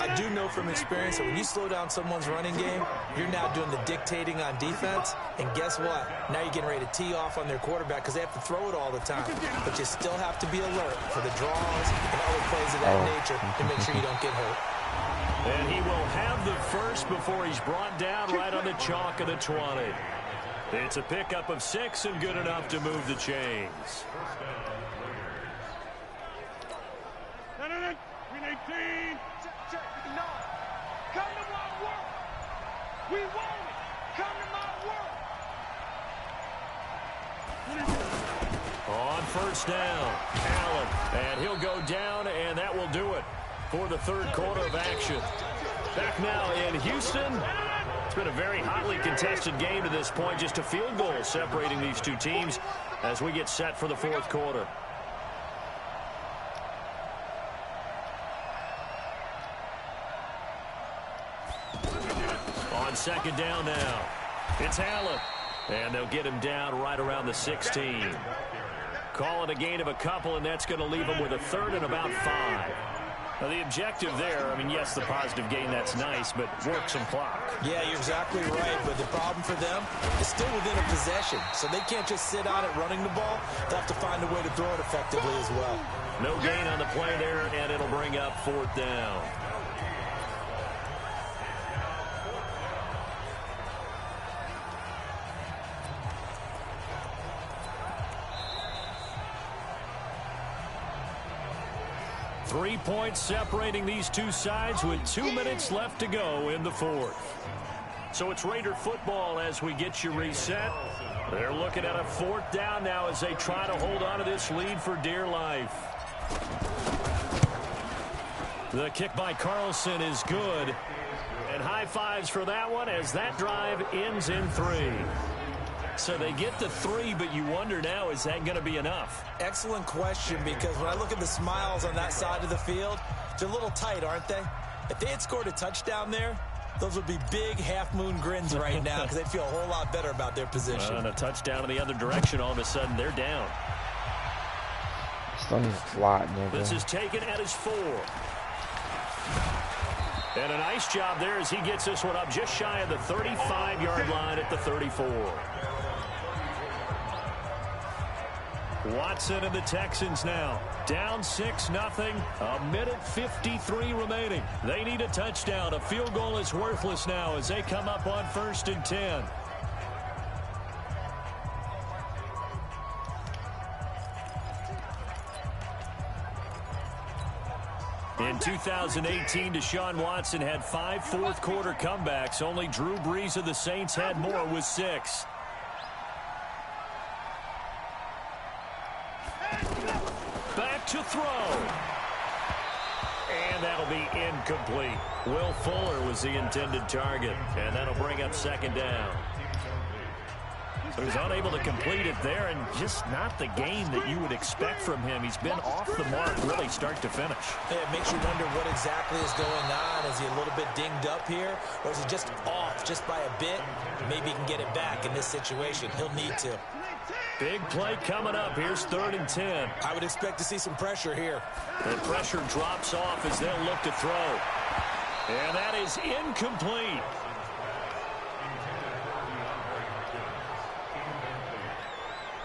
I do know from experience that when you slow down someone's running game, you're now doing the dictating on defense. And guess what? Now you're getting ready to tee off on their quarterback because they have to throw it all the time. But you still have to be alert for the draws and other plays of that nature to make sure you don't get hurt. And he will have the first before he's brought down right on the chalk of the 20. It's a pickup of 6 and good enough to move the chains. We need team. Come to my work. We want it. Come to my work. On 1st down, Allen. And he'll go down, and that will do it for the 3rd quarter of action. Back now in Houston. It's been a very hotly contested game to this point. Just a field goal separating these two teams as we get set for the 4th quarter. On 2nd down now, it's Allen. And they'll get him down right around the 16. Call it a gain of a couple, and that's going to leave him with a 3rd and about 5. Now, the objective there, I mean, yes, the positive gain, that's nice, but work some clock. Yeah, you're exactly right, but the problem for them is still within a possession, so they can't just sit on it running the ball. They'll have to find a way to throw it effectively as well. No gain on the play there, and it'll bring up 4th down. Three points separating these two sides with 2 minutes left to go in the 4th. So it's Raider football as we get you reset. They're looking at a 4th down now as they try to hold on to this lead for dear life. The kick by Carlson is good. And high fives for that one as that drive ends in 3. So they get to 3, but you wonder now, is that going to be enough? Excellent question, because when I look at the smiles on that side of the field, they're a little tight, aren't they? If they had scored a touchdown there, those would be big half-moon grins right now because they'd feel a whole lot better about their position. And a touchdown in the other direction, all of a sudden they're down. Still needs flat, nigga. This is taken at his 4. And a nice job there as he gets this one up just shy of the 35-yard line at the 34. Watson and the Texans now down 6-0. A minute 53 remaining. They need a touchdown. A field goal is worthless now as they come up on 1st and 10. In 2018, Deshaun Watson had 5 fourth-quarter comebacks. Only Drew Brees of the Saints had more with 6. Back to throw. And that'll be incomplete. Will Fuller was the intended target. And that'll bring up 2nd down. So he's unable to complete it there, and just not the game that you would expect from him. He's been off the mark really start to finish. Yeah, it makes you wonder what exactly is going on. Is he a little bit dinged up here, or is he just off just by a bit? Maybe he can get it back in this situation. He'll need to. Big play coming up. Here's 3rd and 10. I would expect to see some pressure here. The pressure drops off as they'll look to throw. And that is incomplete.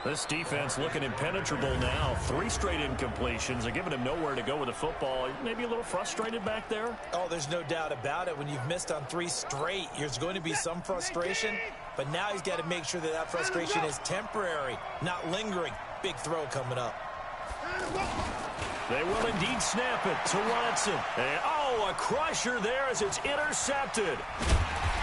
This defense looking impenetrable now. 3 straight incompletions. They're giving him nowhere to go with the football. Maybe a little frustrated back there? Oh, there's no doubt about it. When you've missed on 3 straight, there's going to be some frustration. But now he's got to make sure that that frustration is temporary, not lingering. Big throw coming up. They will indeed snap it to Watson. And, oh, a crusher there as it's intercepted.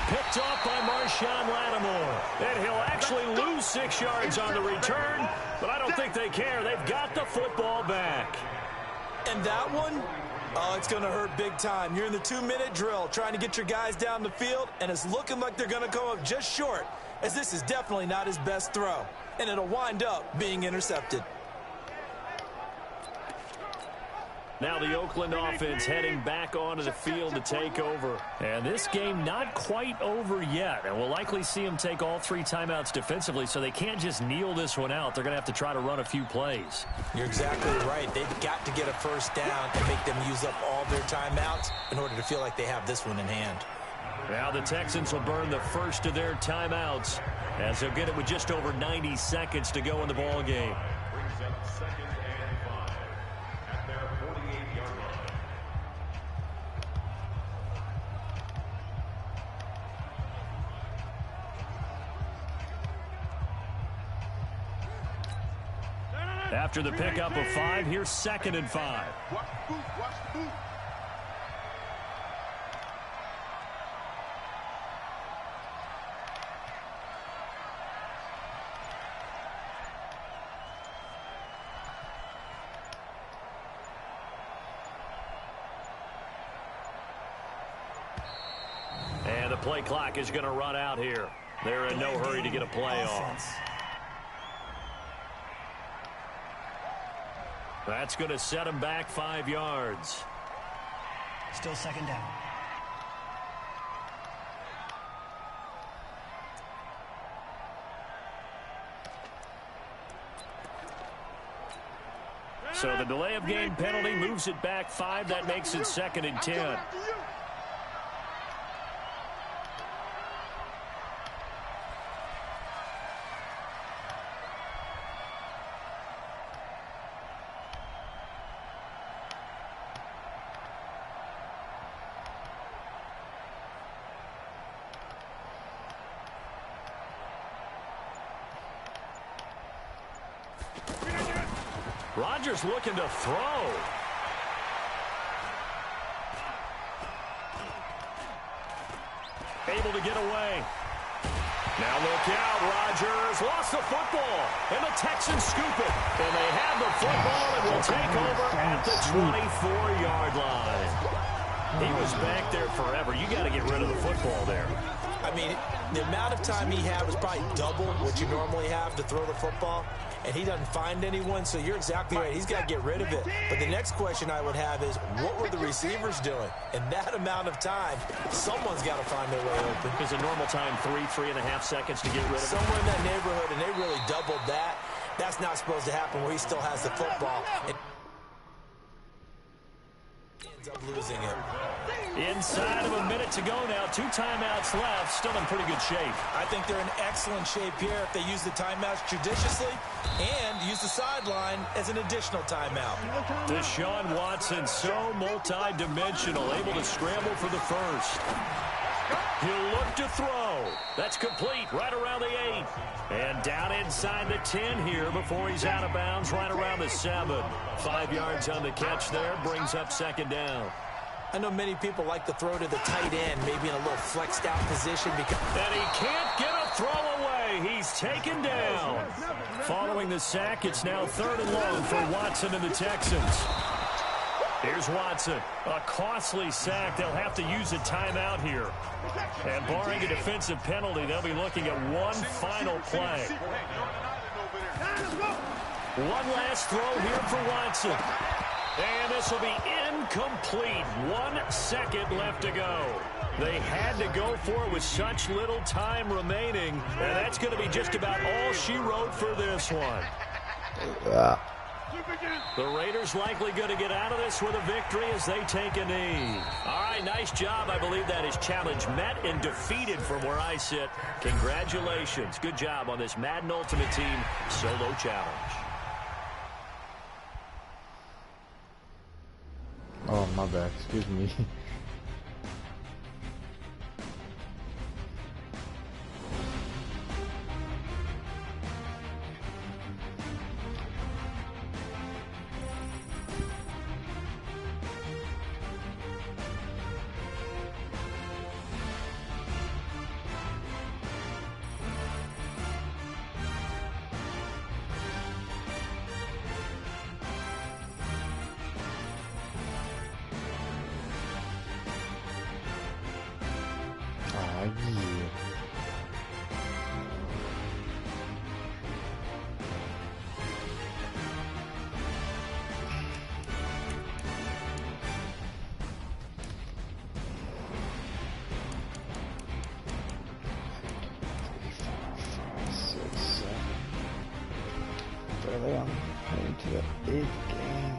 Picked off by Marshawn Lattimore. And he'll actually lose 6 yards on the return, but I don't think they care. They've got the football back. And that one, oh, it's going to hurt big time. You're in the 2-minute drill trying to get your guys down the field, and it's looking like they're going to go up just short, as this is definitely not his best throw. And it'll wind up being intercepted. Now the Oakland offense heading back onto the field to take over. And this game not quite over yet. And we'll likely see them take all 3 timeouts defensively, so they can't just kneel this one out. They're going to have to try to run a few plays. You're exactly right. They've got to get a first down and make them use up all their timeouts in order to feel like they have this one in hand. Now the Texans will burn the first of their timeouts as they'll get it with just over 90 seconds to go in the ball game. After the pickup of 5, here's 2nd and 5. Watch the boot, watch the boot. And the play clock is going to run out here. They're in no hurry to get a play off. That's going to set him back 5 yards. Still 2nd down. So the delay of game penalty moves it back 5. That makes it 2nd and 10. Rodgers looking to throw. Able to get away. Now look out, Rodgers lost the football, and the Texans scoop it. And they have the football and will take over at the 24-yard line. He was back there forever. You got to get rid of the football there. I mean, the amount of time he had was probably double what you normally have to throw the football, and he doesn't find anyone, so you're exactly right. He's got to get rid of it. But the next question I would have is, what were the receivers doing? In that amount of time, someone's got to find their way open. Is a normal time 3.5 seconds to get rid of it? Somewhere in that neighborhood, and they really doubled that. That's not supposed to happen where he still has the football. And ends up losing it. Inside of a minute to go now. 2 timeouts left. Still in pretty good shape. I think they're in excellent shape here if they use the timeouts judiciously and use the sideline as an additional timeout. Deshaun Watson, so multi-dimensional, able to scramble for the first. He'll look to throw. That's complete right around the 8. And down inside the 10 here before he's out of bounds right around the 7. 5 yards on the catch there. Brings up 2nd down. I know many people like to throw to the tight end, maybe in a little flexed out position. And he can't get a throw away. He's taken down. Following the sack, it's now 3rd and long for Watson and the Texans. Here's Watson. A costly sack. They'll have to use a timeout here. And barring a defensive penalty, they'll be looking at one final play. One last throw here for Watson. And this will be incomplete. 1 second left to go. They had to go for it with such little time remaining. And that's going to be just about all she wrote for this one. The Raiders likely going to get out of this with a victory as they take a knee. All right, nice job. I believe that is challenge met and defeated from where I sit. Congratulations. Good job on this Madden Ultimate Team solo challenge. Oh, my bad. Excuse me. Really, I'm heading to the 8th game.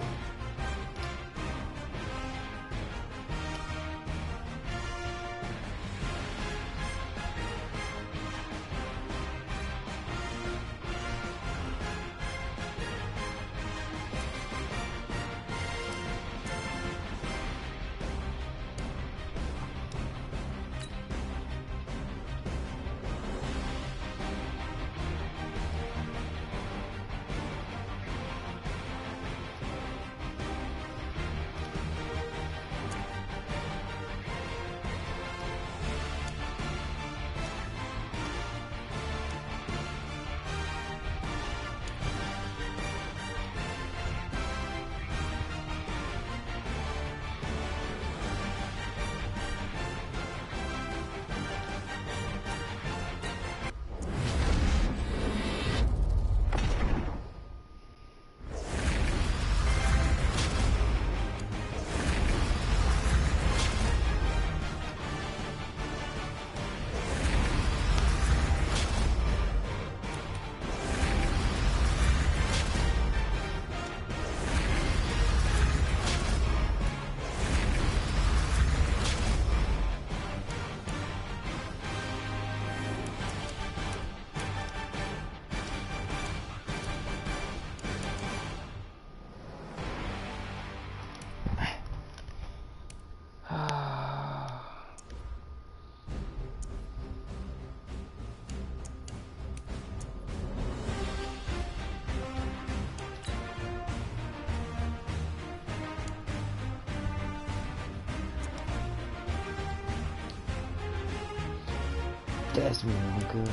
That's really good.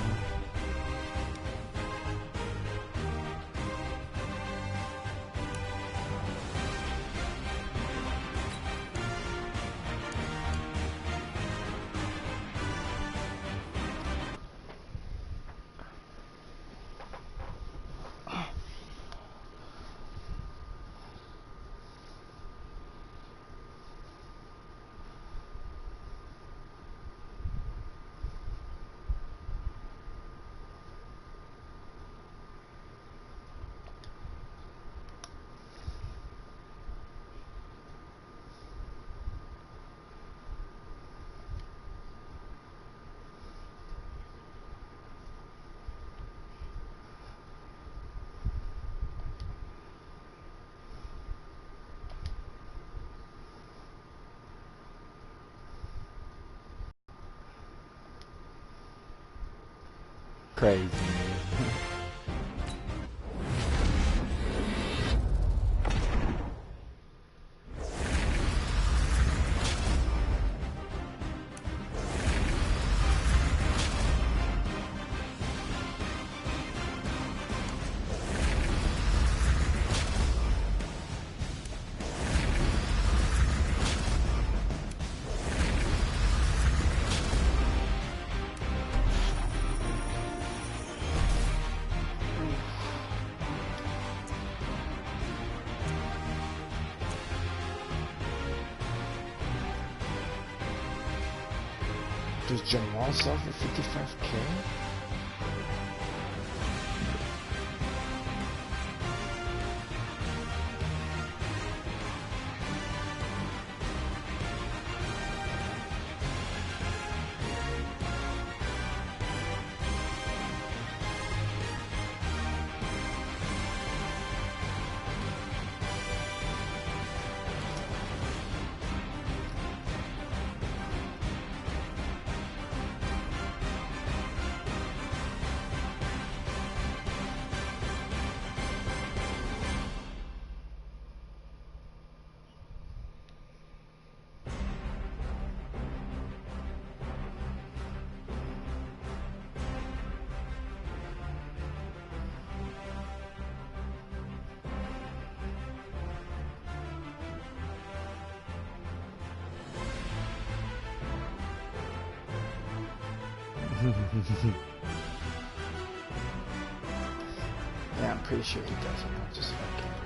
Crazy. Does Jamal sell for 55K? Yeah, I'm pretty sure he doesn't. I'll just fucking...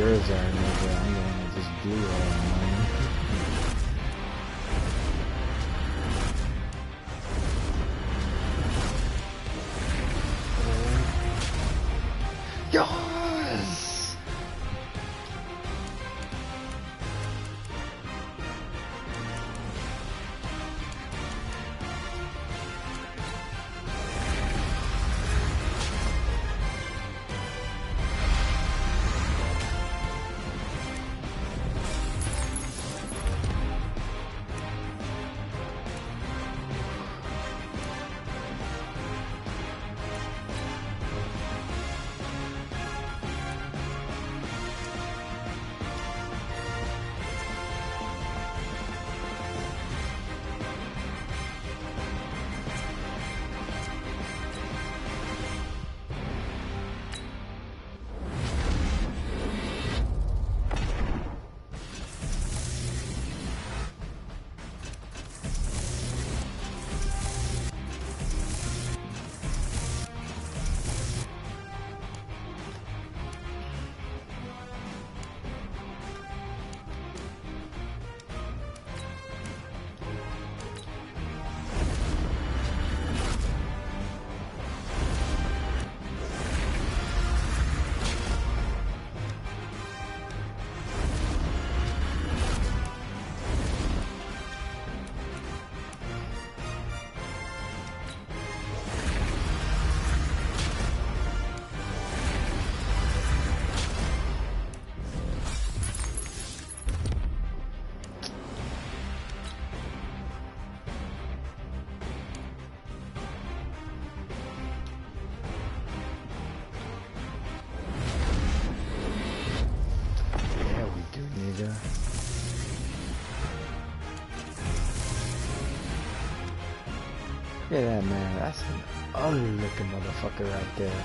yours are, nigga. I'm gonna just do all mine. Yes! Look at that, man. That's an ugly looking motherfucker right there.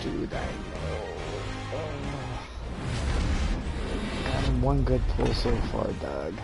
Dude, I know. Oh. Got him one good pull so far, dog.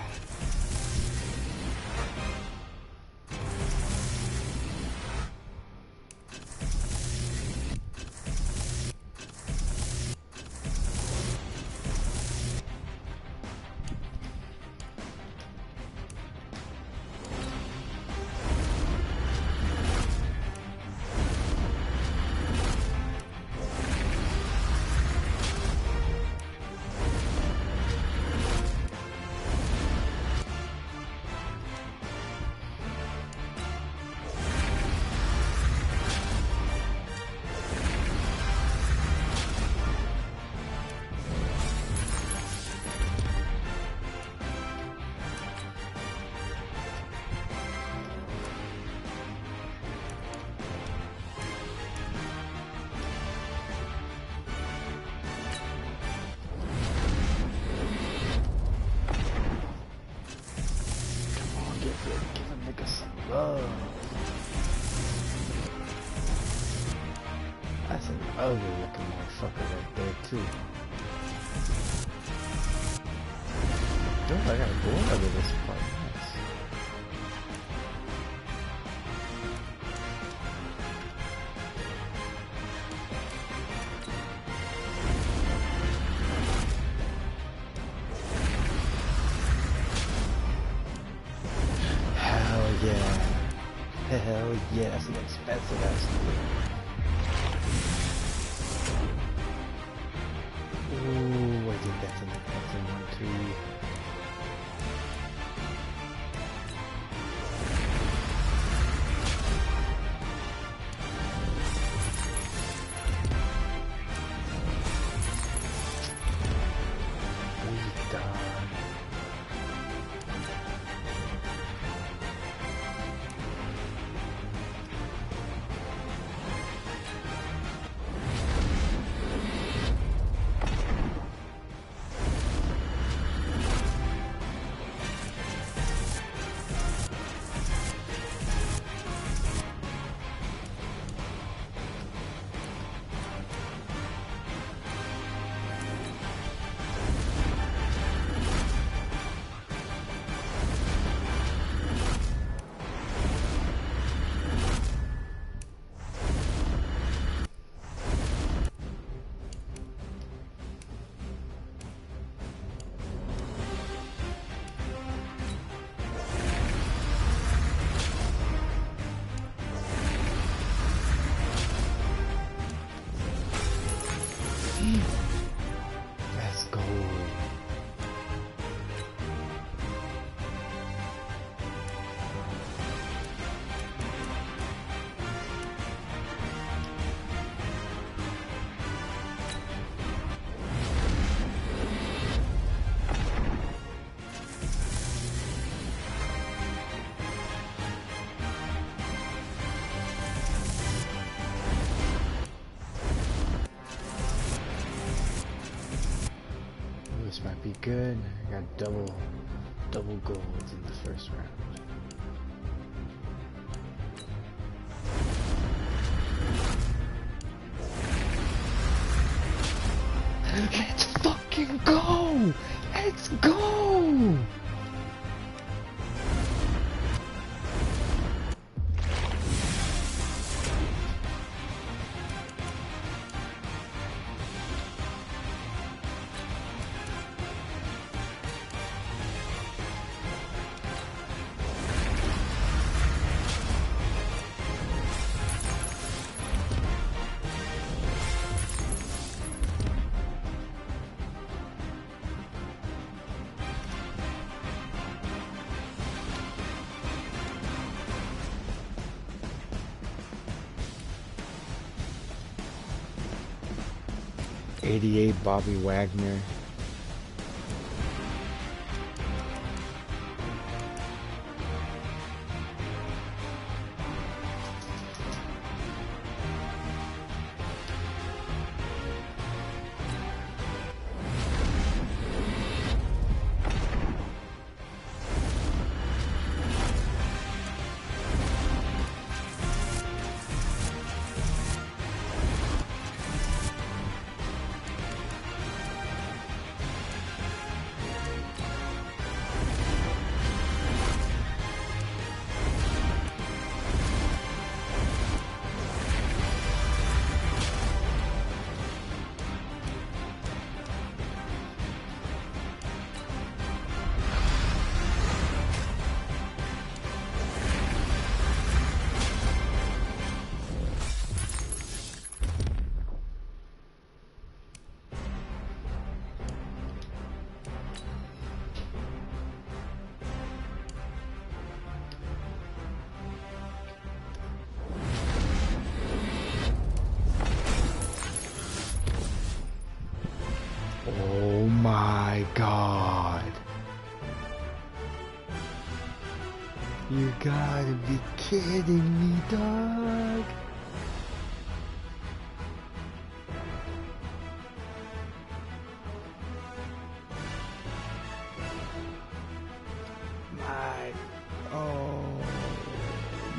That's an ugly looking motherfucker right there too. Dude, I gotta go over this part. Nice. Hell yeah. Hell yeah, that's an expensive ass thing. Ooh, I think that's an one too. Let's go. This might be good. I got double golds in the first round. Let's fucking go! Let's go! '88 Bobby Wagner. Oh my god. You gotta be kidding me, dog. My, oh,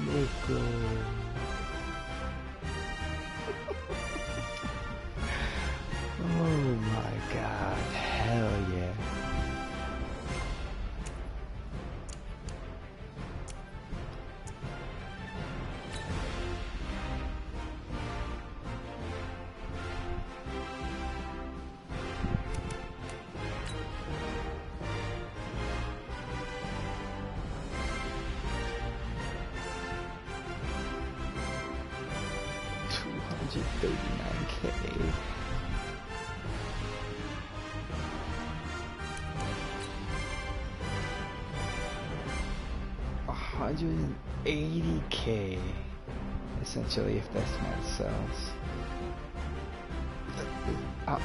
Nico. Oh my god, hell yeah. 139K. $180K. Essentially, if this man sells. I'm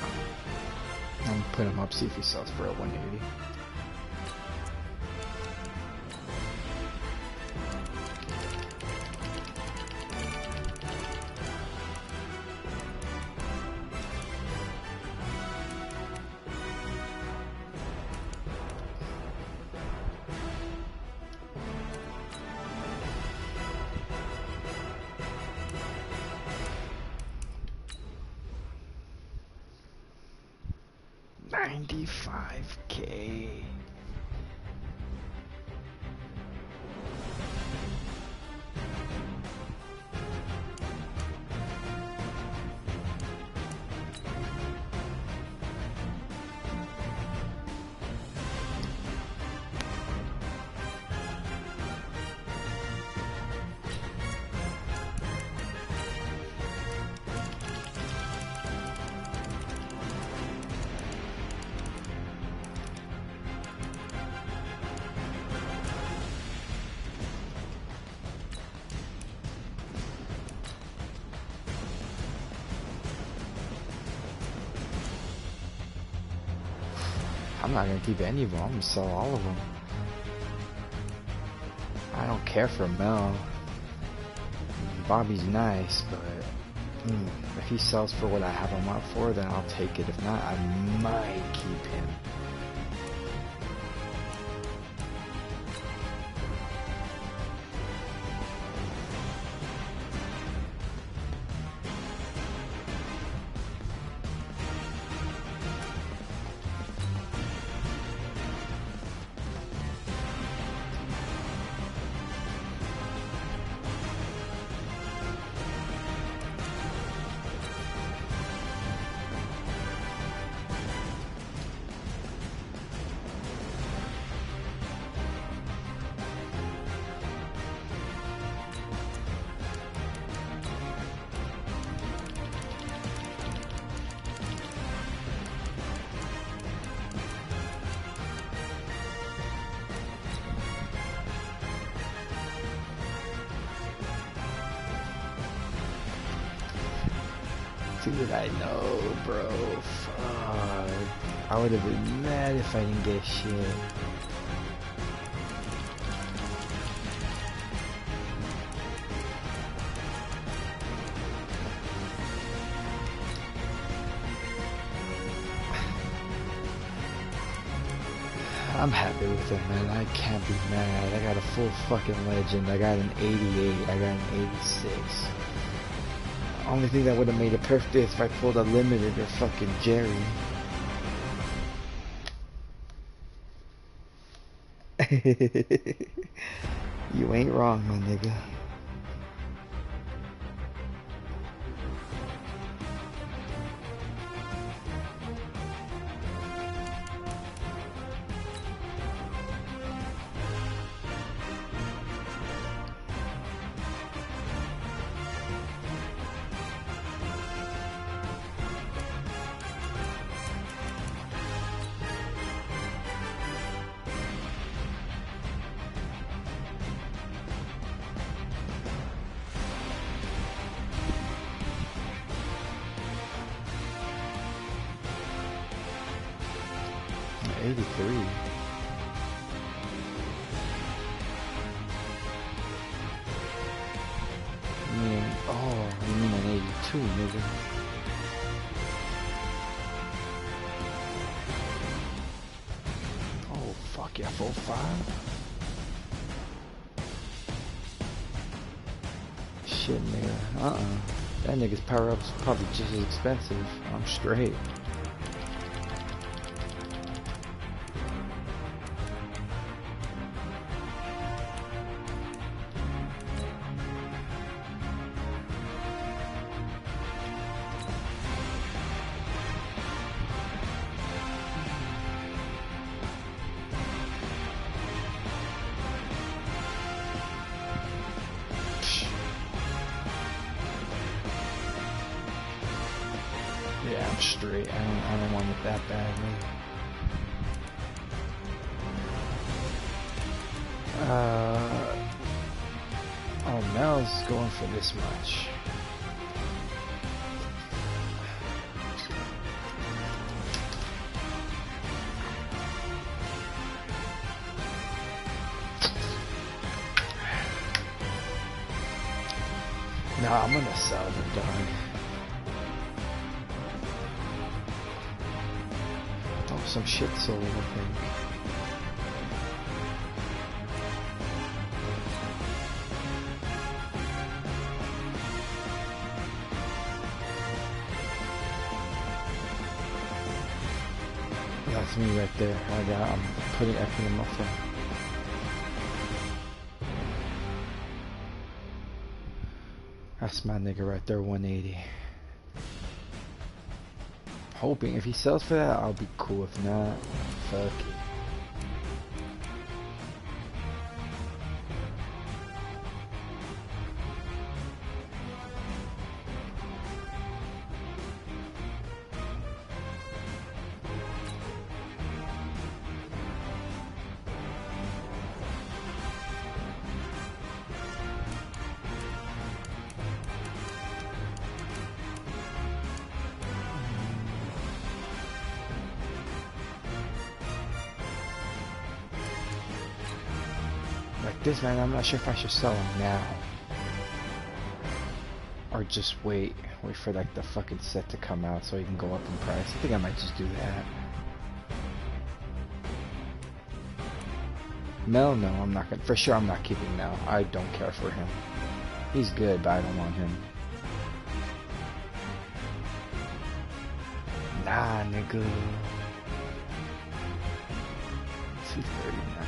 gonna put him up, see if he sells for a 180. $95K. I'm not gonna keep any of them. I'm gonna sell all of them. I don't care for Mel. Bobby's nice, but if he sells for what I have him up for, then I'll take it. If not, I might keep him. Dude, I know, bro. Fuck. I would have been mad if I didn't get shit. I'm happy with it, man. I can't be mad. I got a full fucking legend. I got an 88. I got an 86. Only thing that would have made it perfect is if I pulled a limited or fucking Jerry. You ain't wrong, my nigga. Shit, nigga. That nigga's power up's probably just as expensive. I'm straight. Yeah, I'm straight. I don't want it that badly. Oh, Mel's going for this much. No, I'm gonna sell the dog. Oh, some shit sold, I think. Yeah, that's me right there. I'm putting F in the muffler. That's my nigga right there, 180. Hoping if he sells for that, I'll be cool. If not, fuck it. This man, I'm not sure if I should sell him now or just wait for like the fucking set to come out so he can go up in price. I think I might just do that. Mel, no, I'm not gonna. For sure, I'm not keeping Mel. I don't care for him. He's good, but I don't want him. Nah, nigga. 239.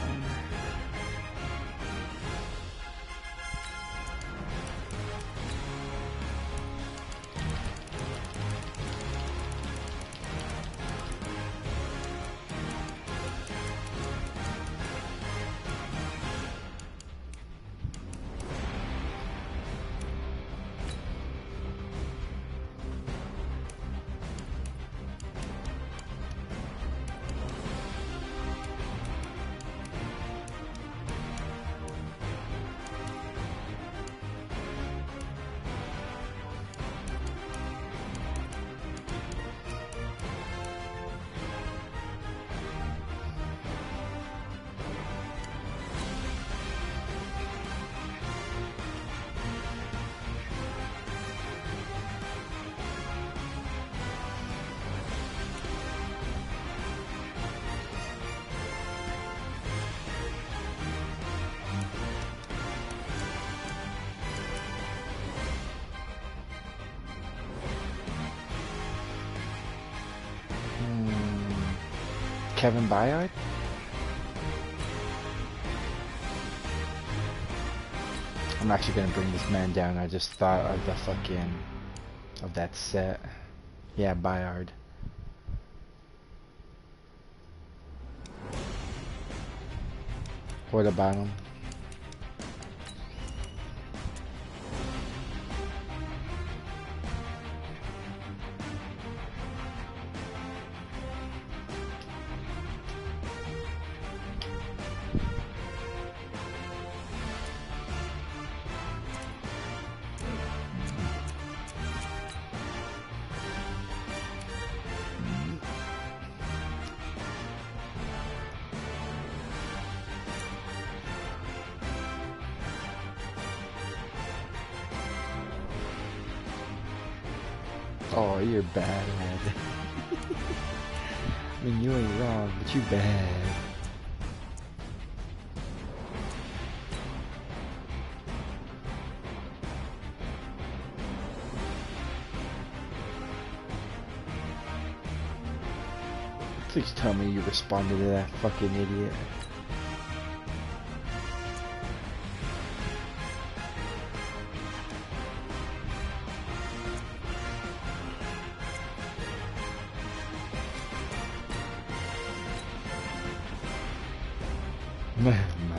Kevin Byard? I'm actually gonna bring this man down. I just thought of the fucking of that set. Yeah, Byard. What about him? Oh, you're bad. I mean, you ain't wrong, but you bad. Please tell me you responded to that fucking idiot.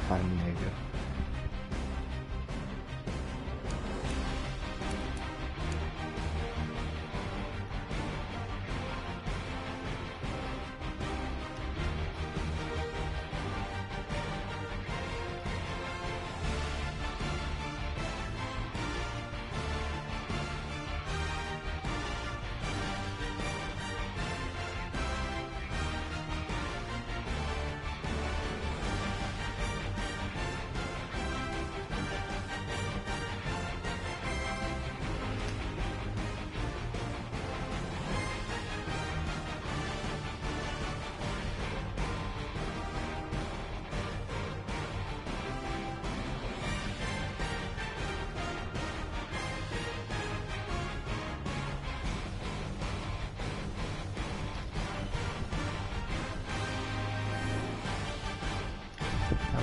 My nigga.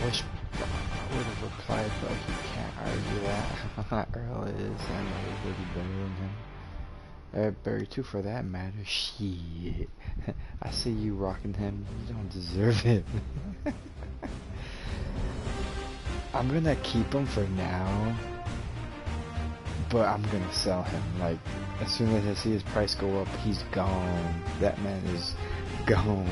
wish I would have replied, but he can't argue that. Earl is, I know he's really better than him. Barry too, for that matter. Shit. I see you rocking him. You don't deserve it. I'm gonna keep him for now, but I'm gonna sell him. Like, as soon as I see his price go up, he's gone. That man is gone.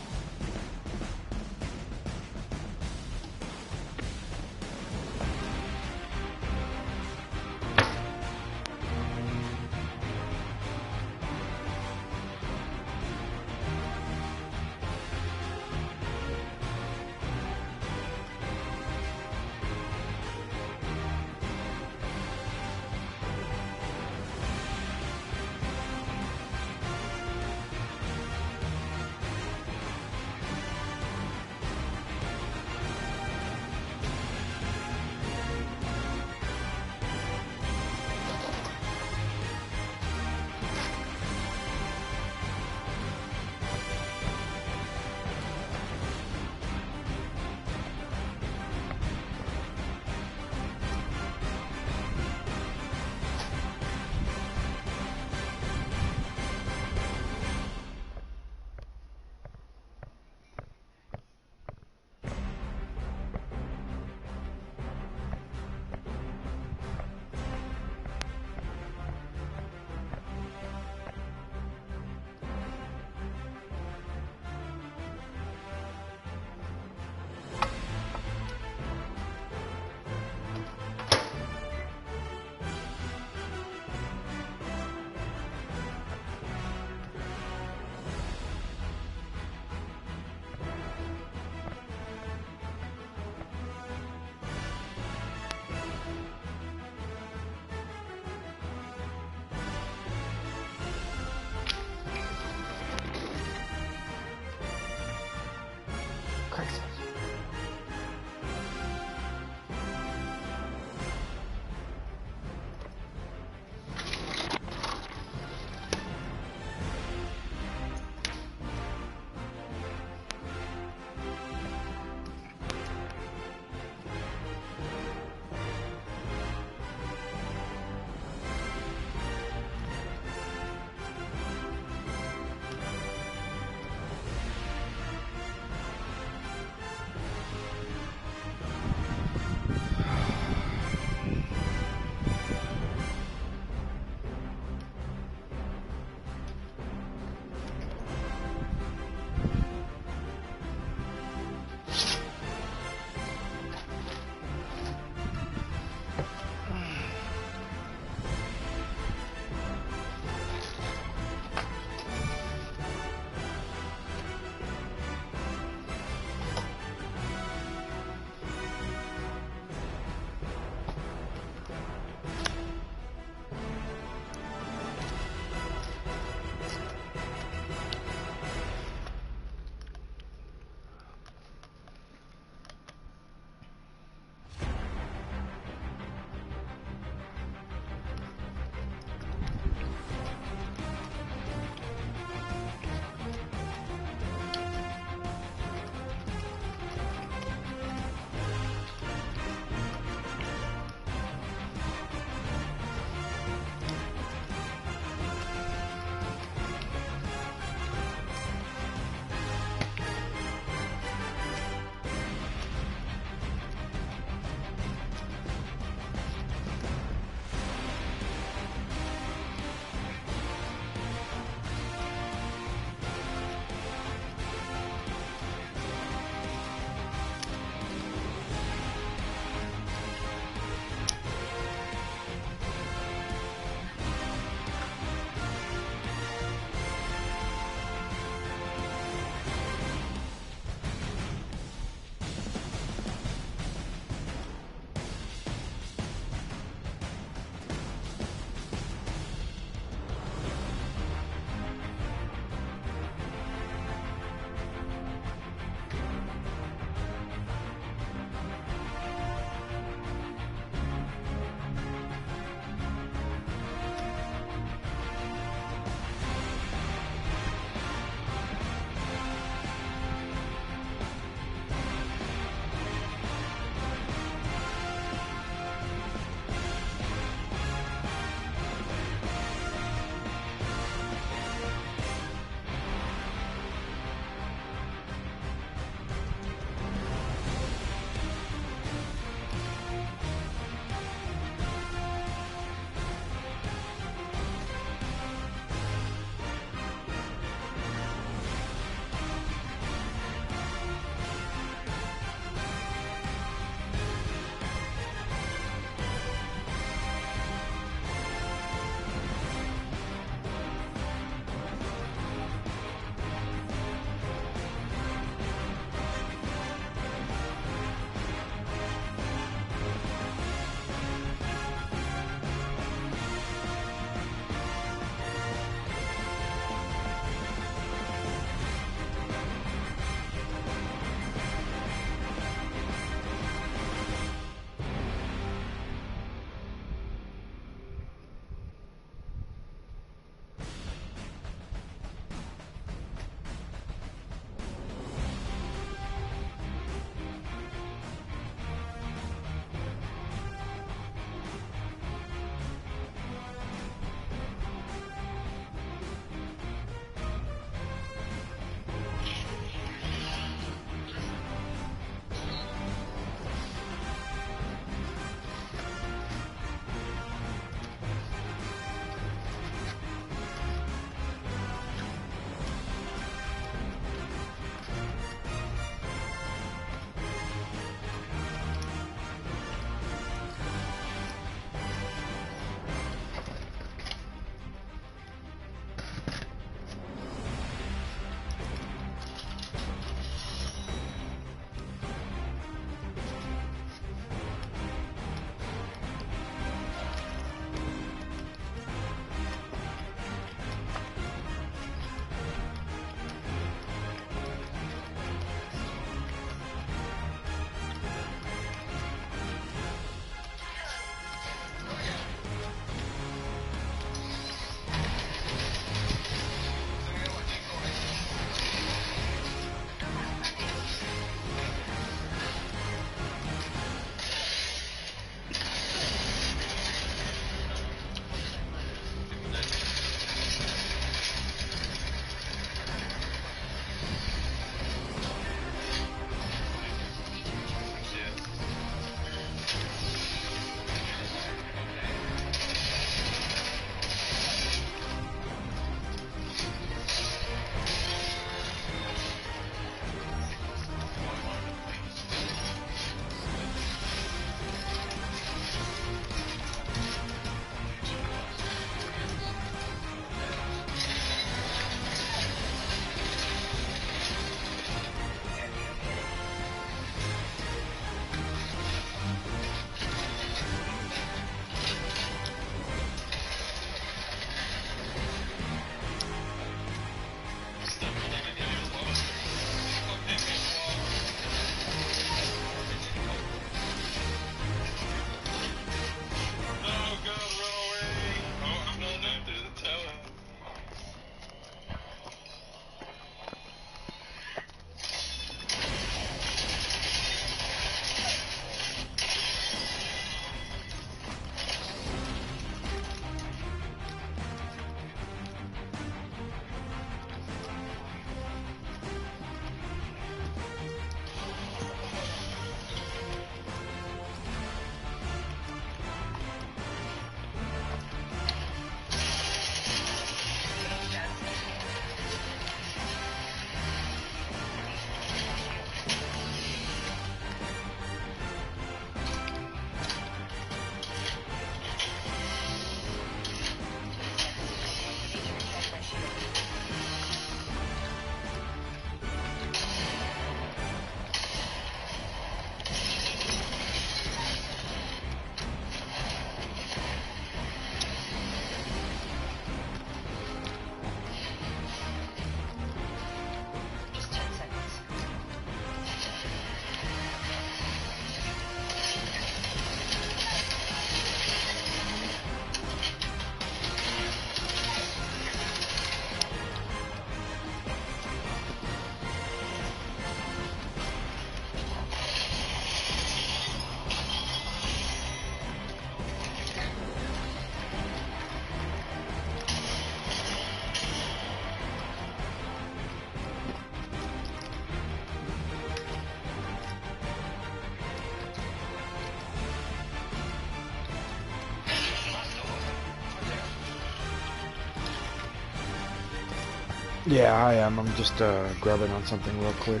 Yeah, I am. I'm just grubbing on something real quick.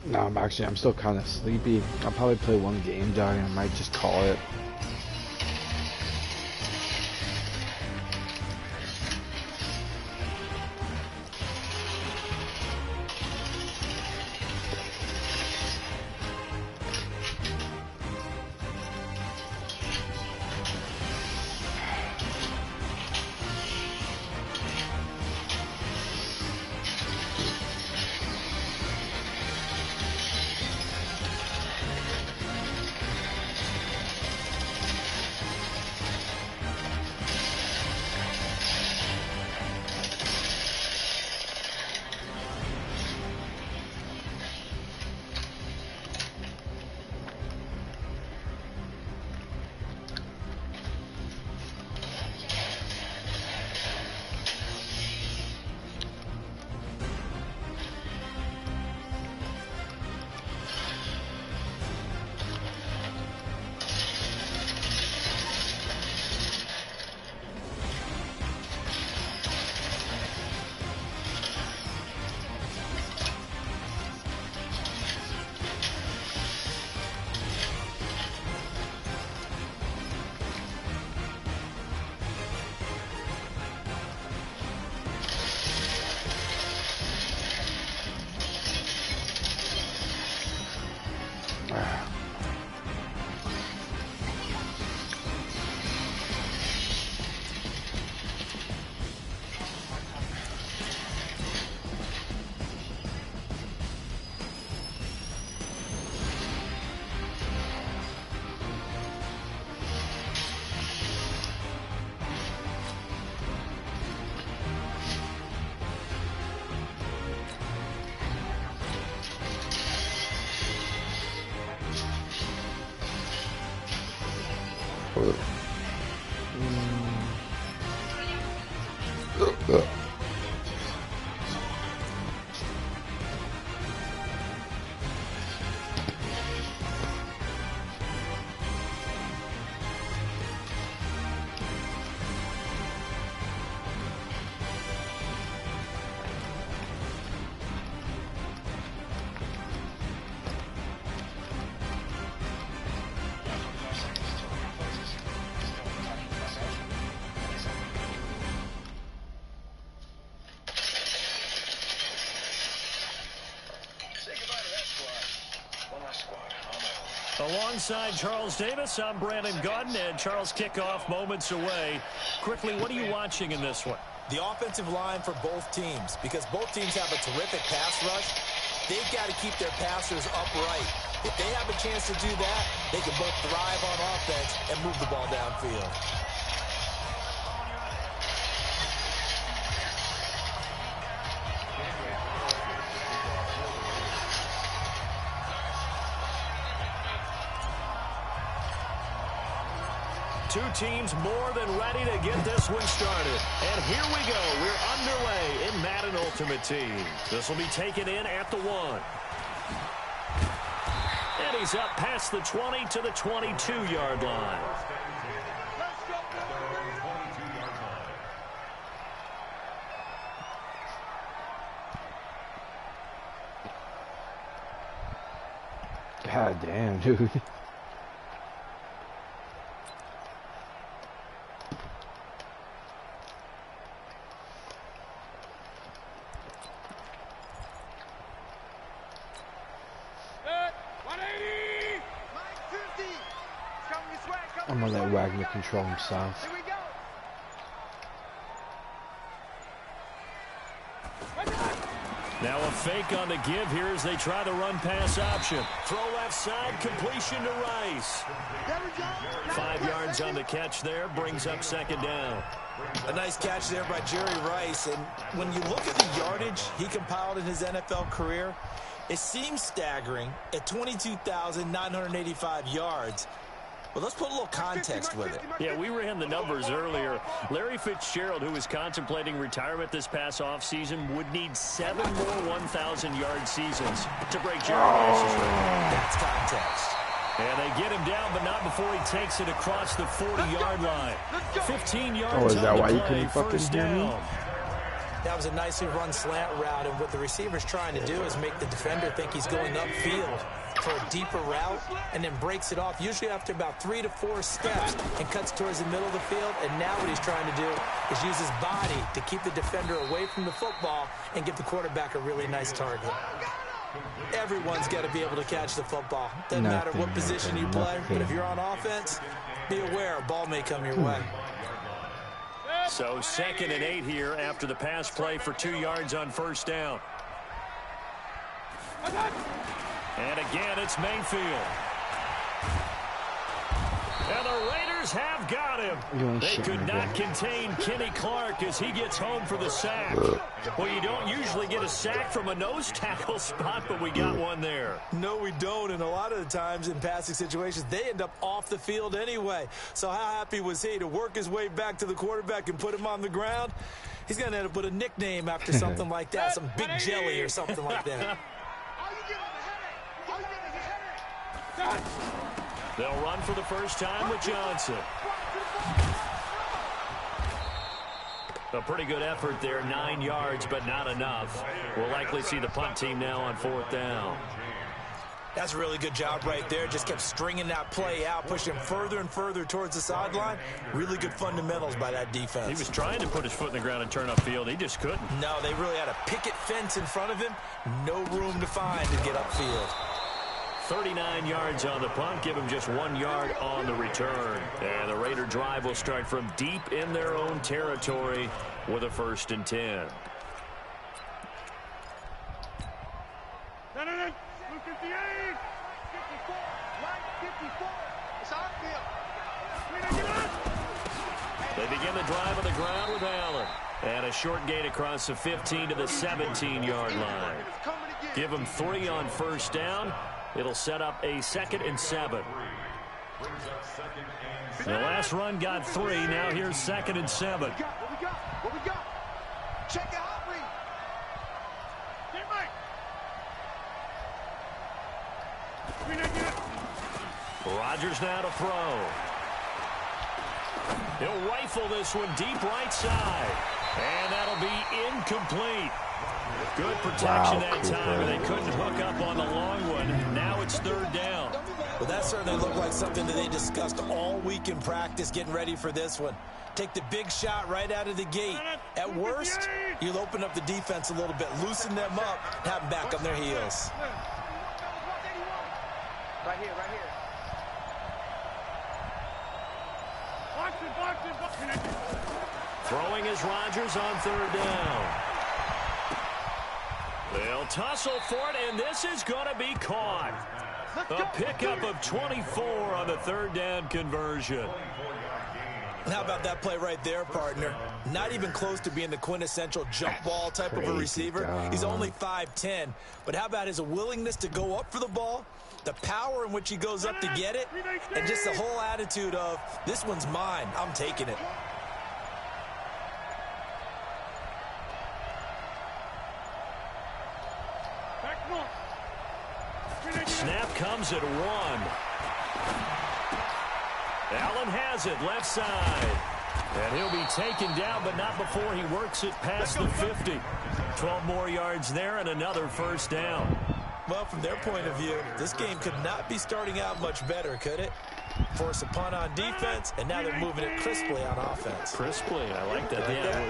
No, I'm still kind of sleepy. I'll probably play one game, dog, and I might just call it. Alongside Charles Davis, I'm Brandon Gaudin, and Charles, kickoff moments away. Quickly, what are you watching in this one? The offensive line for both teams, because both teams have a terrific pass rush. They've got to keep their passers upright. If they have a chance to do that, they can both thrive on offense and move the ball downfield. Two teams more than ready to get this one started. And here we go. We're underway in Madden Ultimate Team. This will be taken in at the 1. And he's up past the 20 to the 22-yard line. God damn, dude. I'm gonna let Wagner control himself. Now a fake on the give here as they try the run-pass option. Throw left side, completion to Rice. 5 yards on the catch there, brings up second down. A nice catch there by Jerry Rice. And when you look at the yardage he compiled in his NFL career, it seems staggering at 22,985 yards. But let's put a little context with it. Yeah, we ran the numbers earlier. Larry Fitzgerald, who is contemplating retirement this past offseason, would need 7 more 1,000-yard seasons to break Jerry Rice's record. That's context. And they get him down, but not before he takes it across the 40-yard line. 15 yards Oh, is that on why the you play, couldn't fucking first hear me? down. That was a nicely run slant route, and what the receiver's trying to do is make the defender think he's going upfield for a deeper route, and then breaks it off, usually after about 3 to 4 steps, and cuts towards the middle of the field. And now what he's trying to do is use his body to keep the defender away from the football and give the quarterback a really nice target. Everyone's got to be able to catch the football. Doesn't matter what position you play, but if you're on offense, be aware a ball may come your way. So 2nd and 8 here after the pass play for 2 yards on first down. And again, it's Mayfield. And the Raiders have got him. They could not contain Kenny Clark as he gets home for the sack. Well, you don't usually get a sack from a nose tackle spot, but we got one there. No, we don't, and a lot of the times in passing situations, they end up off the field anyway. So how happy was he to work his way back to the quarterback and put him on the ground? He's going to end up with a nickname after something like that, some Big Jelly or something like that. They'll run for the first time with Johnson. A pretty good effort there, 9 yards, but not enough. We'll likely see the punt team now on 4th down. That's a really good job right there. Just kept stringing that play out, pushing further and further towards the sideline. Really good fundamentals by that defense. He was trying to put his foot in the ground and turn upfield. He just couldn't. No, they really had a picket fence in front of him. No room to find to get upfield. 39 yards on the punt, give him just 1 yard on the return. And the Raider drive will start from deep in their own territory with a 1st and 10. Look at the 8. 54. Right 54. It's our field. They begin the drive on the ground with Allen. And a short gain across the 15 to the 17-yard line. Give him 3 on first down. It'll set up a 2nd and 7. The last run got 3. Now here's 2nd and 7. What we got? Check it out, Reed. Rodgers now to throw. He'll rifle this one deep right side. And that'll be incomplete. Good protection that time, and they couldn't hook up on the long one. Now it's 3rd down. Well, that certainly looked like something that they discussed all week in practice getting ready for this one. Take the big shot right out of the gate. At worst, you'll open up the defense a little bit, loosen them up, have them back on their heels. Right here. Throwing is Rodgers on 3rd down. They'll tussle for it, and this is going to be caught. A pickup of 24 on the 3rd down conversion. How about that play right there, partner? Not even close to being the quintessential jump ball type of a receiver. He's only 5'10", but how about his willingness to go up for the ball, the power in which he goes up to get it, and just the whole attitude of, this one's mine, I'm taking it. Snap comes at 1. Allen has it, left side. And he'll be taken down, but not before he works it past the 50. 12 more yards there and another 1st down. Well, from their point of view, this game could not be starting out much better, could it? Force a punt on defense, and now they're moving it crisply on offense. Crisply, I like that.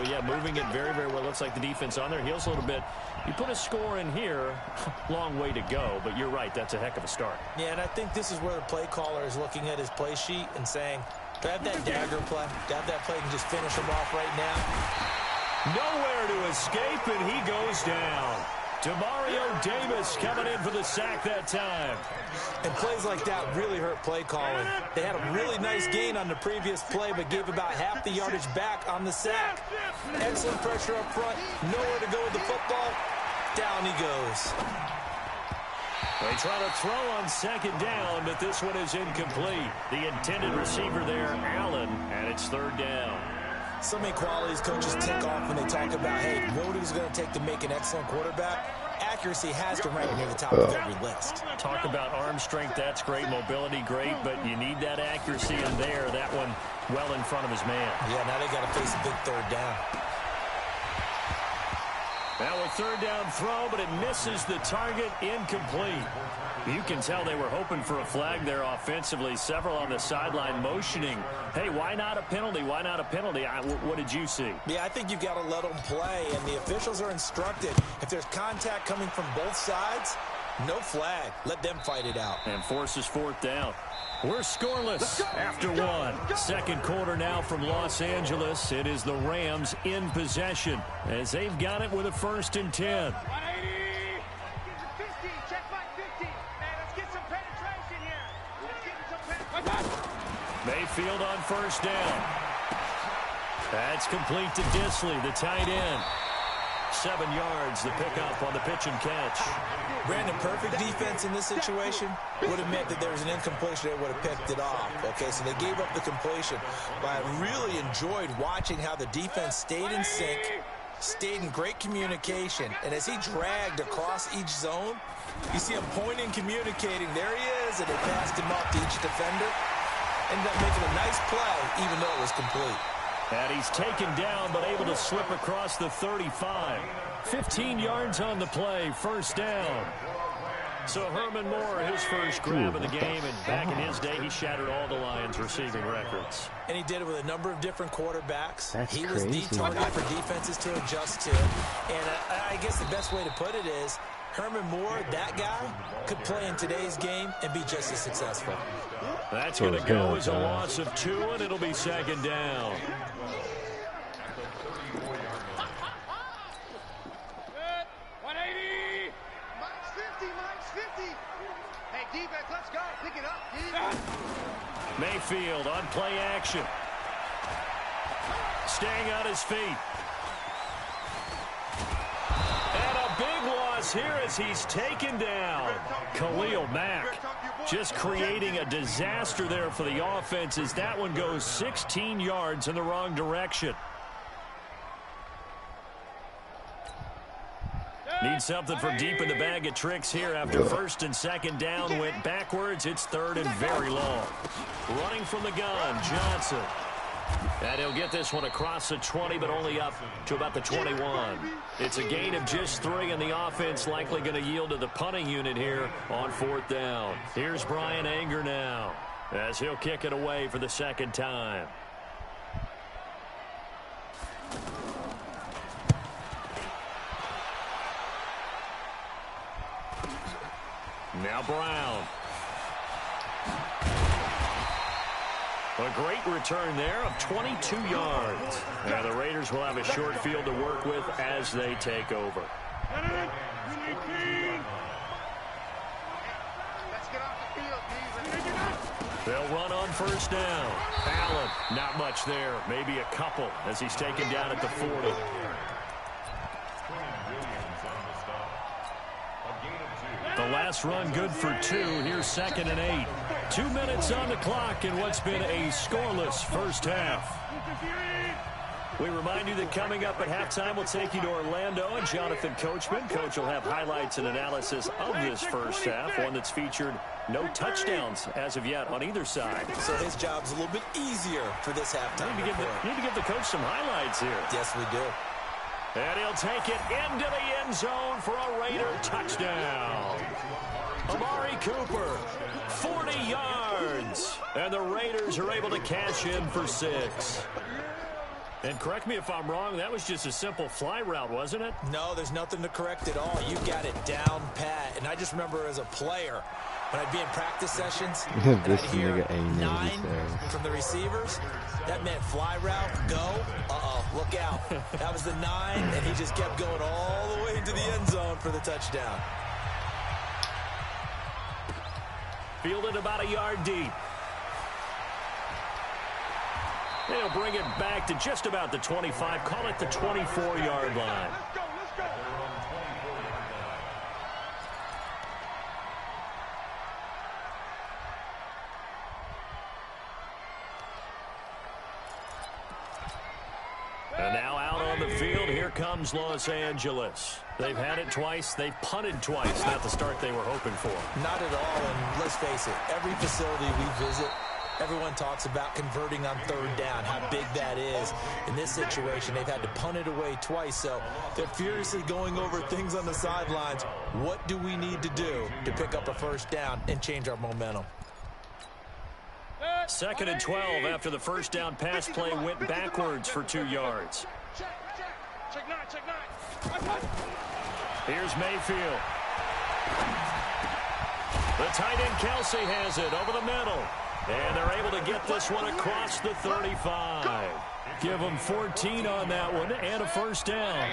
Yeah, moving it very, very well. Looks like the defense on their heels a little bit. You put a score in here, long way to go, but you're right, that's a heck of a start. Yeah, and I think this is where the play caller is looking at his play sheet and saying, do I have that dagger play? Do I have that play and just finish him off right now? Nowhere to escape, and he goes down. Demario Davis coming in for the sack that time. And plays like that really hurt play calling. They had a really nice gain on the previous play, but gave about half the yardage back on the sack. Excellent pressure up front. Nowhere to go with the football. Down he goes. They try to throw on second down, but this one is incomplete. The intended receiver there, Allen, and it's third down. So many qualities coaches tick off when they talk about, hey, what is it going to take to make an excellent quarterback? Accuracy has to rank near the top of every list. Talk about arm strength, that's great. Mobility, great, but you need that accuracy in there. That one well in front of his man. Yeah, now they got to face a big third down. Now a third down throw, but it misses the target, incomplete. You can tell they were hoping for a flag there offensively. Several on the sideline motioning, hey, why not a penalty? Why not a penalty? What did you see? Yeah, I think you've got to let them play, and the officials are instructed. If there's contact coming from both sides, no flag. Let them fight it out. And forces fourth down. We're scoreless after one. Second quarter now from Los Angeles. It is the Rams in possession as they've got it with a 1st and 10. 180. 50. Check back 50. Man, let's get some penetration here. Let's get some penetration. Mayfield on 1st down. That's complete to Disley, the tight end. 7 yards, the pickup on the pitch and catch. Brandon, perfect defense in this situation would have meant that there was an incompletion. They would have picked it off. Okay, so they gave up the completion. But I really enjoyed watching how the defense stayed in sync, stayed in great communication. And as he dragged across each zone, you see him pointing, communicating. There he is, and they passed him off to each defender. Ended up making a nice play, even though it was complete. And he's taken down, but able to slip across the 35. 15 yards on the play, 1st down. So Herman Moore, his first grab of the game, and back in his day, he shattered all the Lions' receiving records. And he did it with a number of different quarterbacks. He was the target for defenses to adjust to. And I guess the best way to put it is, Herman Moore, that guy, could play in today's game and be just as successful. That's going to go as a loss of 2, and it'll be 2nd down. Good. 180. Minus 50. Hey, defense, let's go. Pick it up. Mayfield on play action. Staying on his feet. And a big loss here as he's taken down. Khalil Mack just creating a disaster there for the offense as that one goes 16 yards in the wrong direction. Need something from deep in the bag of tricks here after 1st and 2nd down. Went backwards. It's 3rd and very long. Running from the gun, Johnson. And he'll get this one across the 20, but only up to about the 21. It's a gain of just 3, and the offense likely going to yield to the punting unit here on 4th down. Here's Brian Anger now as he'll kick it away for the 2nd time. Now Brown. A great return there of 22 yards. Now the Raiders will have a short field to work with as they take over. They'll run on 1st down. Allen, not much there. Maybe a couple as he's taken down at the 40. The last run good for 2. Here's 2nd and 8. 2 minutes on the clock in what's been a scoreless first half. We remind you that coming up at halftime, we'll take you to Orlando and Jonathan Coachman. Coach will have highlights and analysis of this first half, one that's featured no touchdowns as of yet on either side. So his job's a little bit easier for this halftime. Need to give the coach some highlights here. Yes, we do. And he'll take it into the end zone for a Raider touchdown. Amari Cooper, 40 yards. And the Raiders are able to cash in for 6. And correct me if I'm wrong, that was just a simple fly route, wasn't it? No, there's nothing to correct at all. You got it down pat. And I just remember as a player, when I'd be in practice sessions, This I'd hear nigga ain't 9 from the receivers. That meant fly route, go. Uh-oh, look out. That was the 9, and he just kept going all the way into the end zone for the touchdown. Fielded about a yard deep. They'll bring it back to just about the 25. Call it the 24-yard line. Let's go, let's go. And now out on the field, here comes Los Angeles. They've had it twice. They've punted twice. Not the start they were hoping for. Not at all, and let's face it, every facility we visit, everyone talks about converting on third down, how big that is. In this situation, they've had to punt it away twice, so they're furiously going over things on the sidelines. What do we need to do to pick up a first down and change our momentum? 2nd and 12 after the first down pass play went backwards for 2 yards. Check 9, check 9. Here's Mayfield. The tight end Kelsey has it over the middle. And they're able to get this one across the 35. Give them 14 on that one and a first down.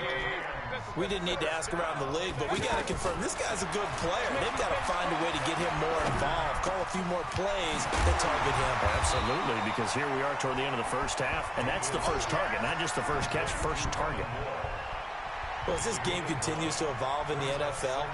We didn't need to ask around the league, but we got to confirm this guy's a good player. They've got to find a way to get him more involved, call a few more plays that target him. Absolutely, because here we are toward the end of the first half, and that's the first target, not just the first catch, first target. Well, as this game continues to evolve in the NFL,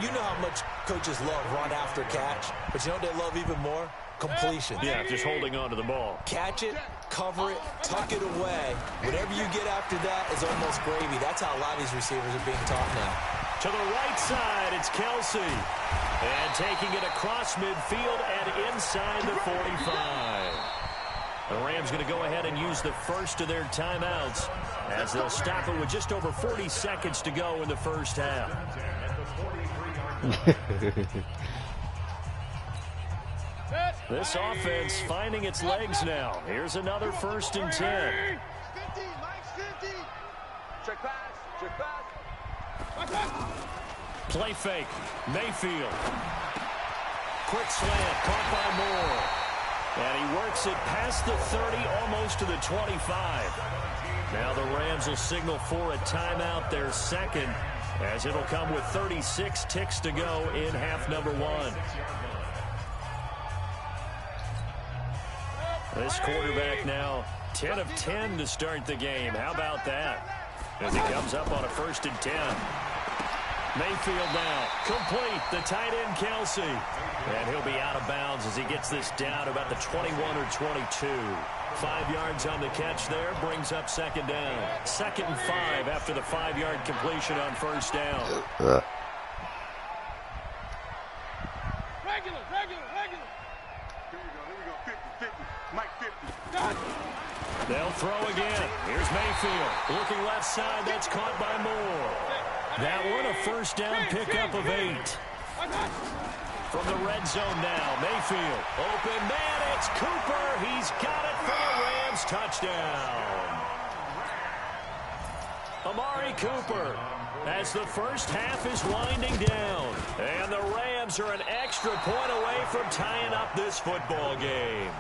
you know how much coaches love run after catch, but you know what they love even more? Completion. Yeah, just holding on to the ball. Catch it, cover it, tuck it away. Whatever you get after that is almost gravy. That's how a lot of these receivers are being taught now. To the right side, it's Kelsey. And taking it across midfield and inside the 45. The Rams going to go ahead and use the first of their timeouts as they'll stop it with just over 40 seconds to go in the first half. This offense finding its legs now. Here's another 1st and 10. 50, Mike's 50. Check pass, check pass. Play fake. Mayfield. Quick slant. Caught by Moore. And he works it past the 30, almost to the 25. Now the Rams will signal for a timeout, their second, as it'll come with 36 ticks to go in half number 1. This quarterback now 10 of 10 to start the game. How about that? As he comes up on a 1st and 10. Mayfield now complete. The tight end Kelsey. And he'll be out of bounds as he gets this down about the 21 or 22. 5 yards on the catch there. Brings up 2nd down. 2nd and 5 after the 5-yard completion on 1st down. Regular. Here we go. 50. Mike 50. They'll throw again. Here's Mayfield. Looking left side. That's caught by Moore. That one a 1st down pickup of 8. From the red zone now. Mayfield. Open man. It's Cooper. He's got it for the Rams. Touchdown. Amari Cooper. As the first half is winding down. And the Rams are an extra point away from tying up this football game.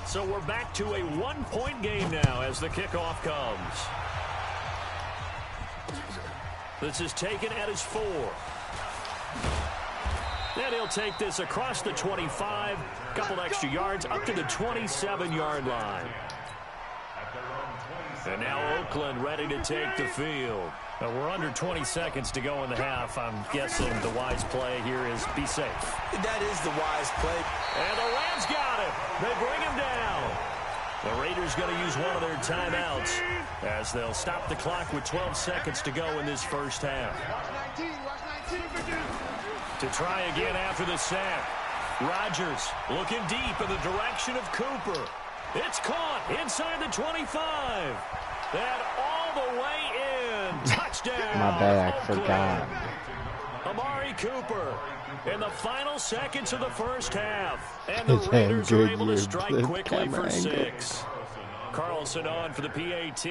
So we're back to a 1-point game now as the kickoff comes. This is taken at his 4. Then he'll take this across the 25, couple extra yards up to the 27-yard line. And now Oakland ready to take the field. We're under 20 seconds to go in the half. I'm guessing the wise play here is be safe. That is the wise play. And the Rams got him. They bring him down. The Raiders going to use one of their timeouts as they'll stop the clock with 12 seconds to go in this first half. Watch 19. To try again after the sack. Rodgers looking deep in the direction of Cooper. It's caught inside the 25. And all the way in. Touchdown. My bad, I Oakland. forgot. Amari Cooper in the final seconds of the first half. And the His Raiders hand are good, able to your strike quickly for camera angle. 6. Carlson on for the PAT.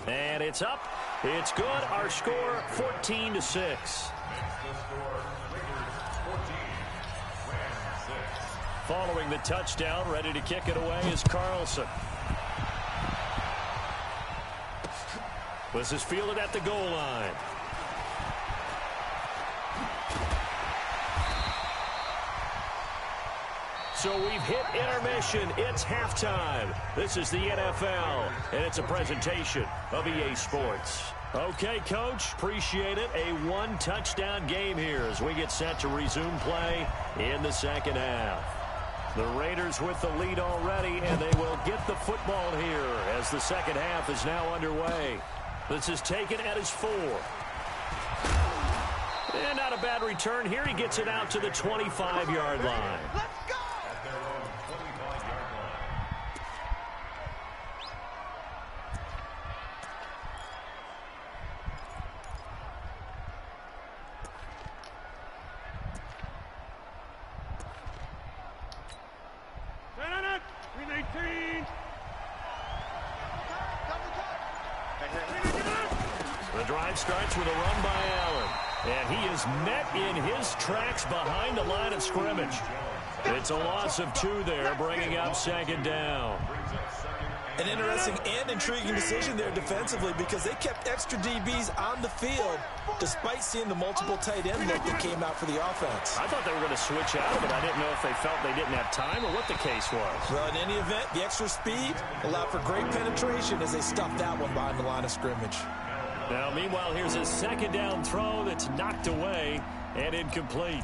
And it's up. It's good. Our score, 14-6. Following the touchdown, ready to kick it away is Carlson. This is fielded at the goal line. So we've hit intermission. It's halftime. This is the NFL, and it's a presentation of EA Sports. Okay, Coach, appreciate it. A one-touchdown game here as we get set to resume play in the second half. The Raiders with the lead already, and they will get the football here as the second half is now underway. This is taken at his 4. And not a bad return here. He gets it out to the 25-yard line. Let's go! The drive starts with a run by Allen. And he is met in his tracks behind the line of scrimmage. It's a loss of 2 there, bringing up second down. An interesting and intriguing decision there defensively because they kept extra DBs on the field despite seeing the multiple tight end look that came out for the offense. I thought they were going to switch out, but I didn't know if they felt they didn't have time or what the case was. Well, in any event, the extra speed allowed for great penetration as they stuffed that one behind the line of scrimmage. Now, meanwhile, here's a second down throw that's knocked away and incomplete.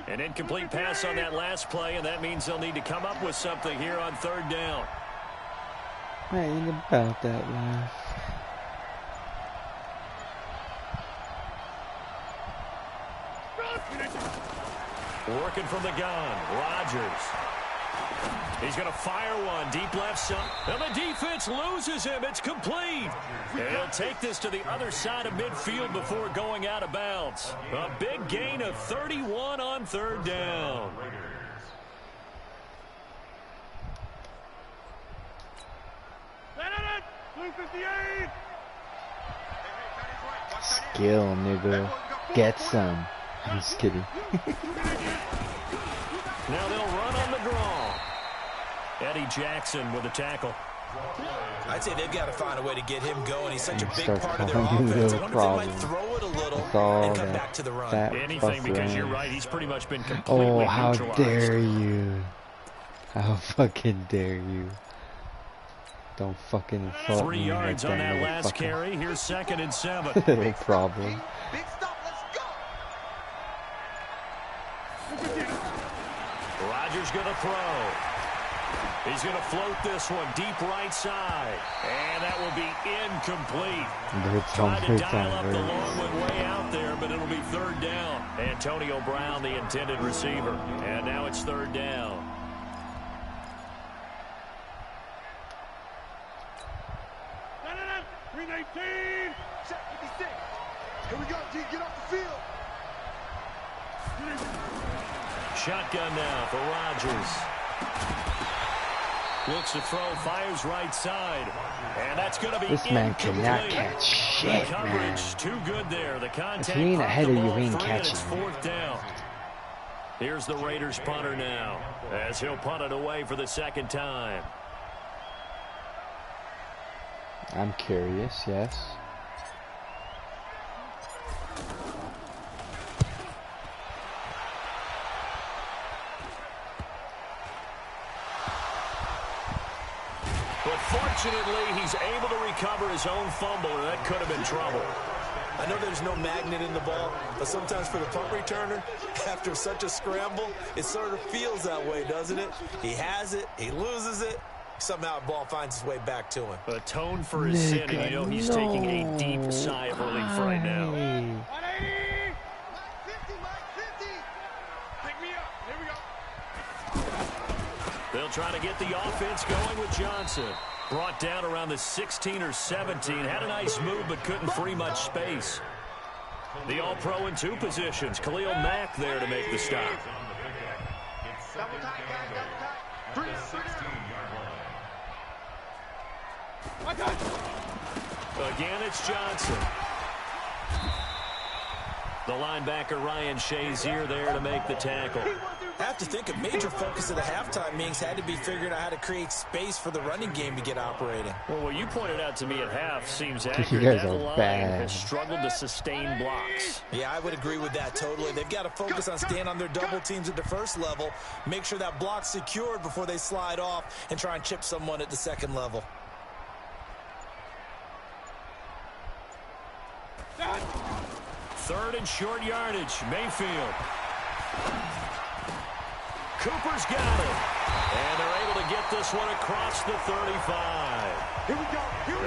An incomplete pass on that last play, and that means they'll need to come up with something here on third down. I ain't about that life. Working from the gun, Rodgers. He's going to fire one deep left side. And the defense loses him. It's complete. And he'll take this to the other side of midfield before going out of bounds. A big gain of 31 on third down. Skill, nigga. Get some. I'm just kidding. Now they'll run on the draw. Eddie Jackson with a tackle. I'd say they've got to find a way to get him going. He's such a big Starts part of their finding offense. I little wonder if they might problems. throw it a little and come back to the run. Anything, because you're right. He's pretty much been completely Oh, how neutralized. dare you. How fucking dare you. Don't fucking fault 3 me yards like on that last motherfucker. carry. Here's 2nd and 7. Little problem. Big stop, let's go! Rodgers going to throw. He's going to float this one deep right side. And that will be incomplete. Tried to dial up the long one way out there, but it'll be third down. Antonio Brown, the intended receiver. And now it's third down. Check 56. Here we go, G. Get off the field. Shotgun now for Rodgers. Looks to throw, fires right side. And that's going to be This man cannot incomplete. catch shit, The coverage man. too good there. The contact If he ain't caught ahead the of you, ball he ain't free, and catching it's it. 4th down. Here's the Raiders punter now as he'll punt it away for the second time. I'm curious, yes. But fortunately, he's able to recover his own fumble, and that could have been trouble. I know there's no magnet in the ball, but sometimes for the punt returner, after such a scramble, it sort of feels that way, doesn't it? He has it, he loses it, somehow the ball finds its way back to him. Atone for his sin, and you know he's taking a deep sigh of relief right now. 180! Mike 50, Mike 50! Pick me up. Here we go. They'll try to get the offense going with Johnson. Brought down around the 16 or 17. Had a nice move, but couldn't free much space. The All-Pro in 2 positions. Khalil Mack there to make the stop. Double tight, guys, double tight. 3 Again, it's Johnson. The linebacker, Ryan Shazier, there to make the tackle. I have to think a major focus of the halftime meetings had to be figuring out how to create space for the running game to get operating. Well, what you pointed out to me at half seems accurate. You guys That are line bad. has struggled to sustain blocks. Yeah, I would agree with that totally. They've got to focus on staying on their double teams at the first level, make sure that block's secured before they slide off and try and chip someone at the second level. Third and short yardage, Mayfield. Cooper's got it. And they're able to get this one across the 35. Here we go.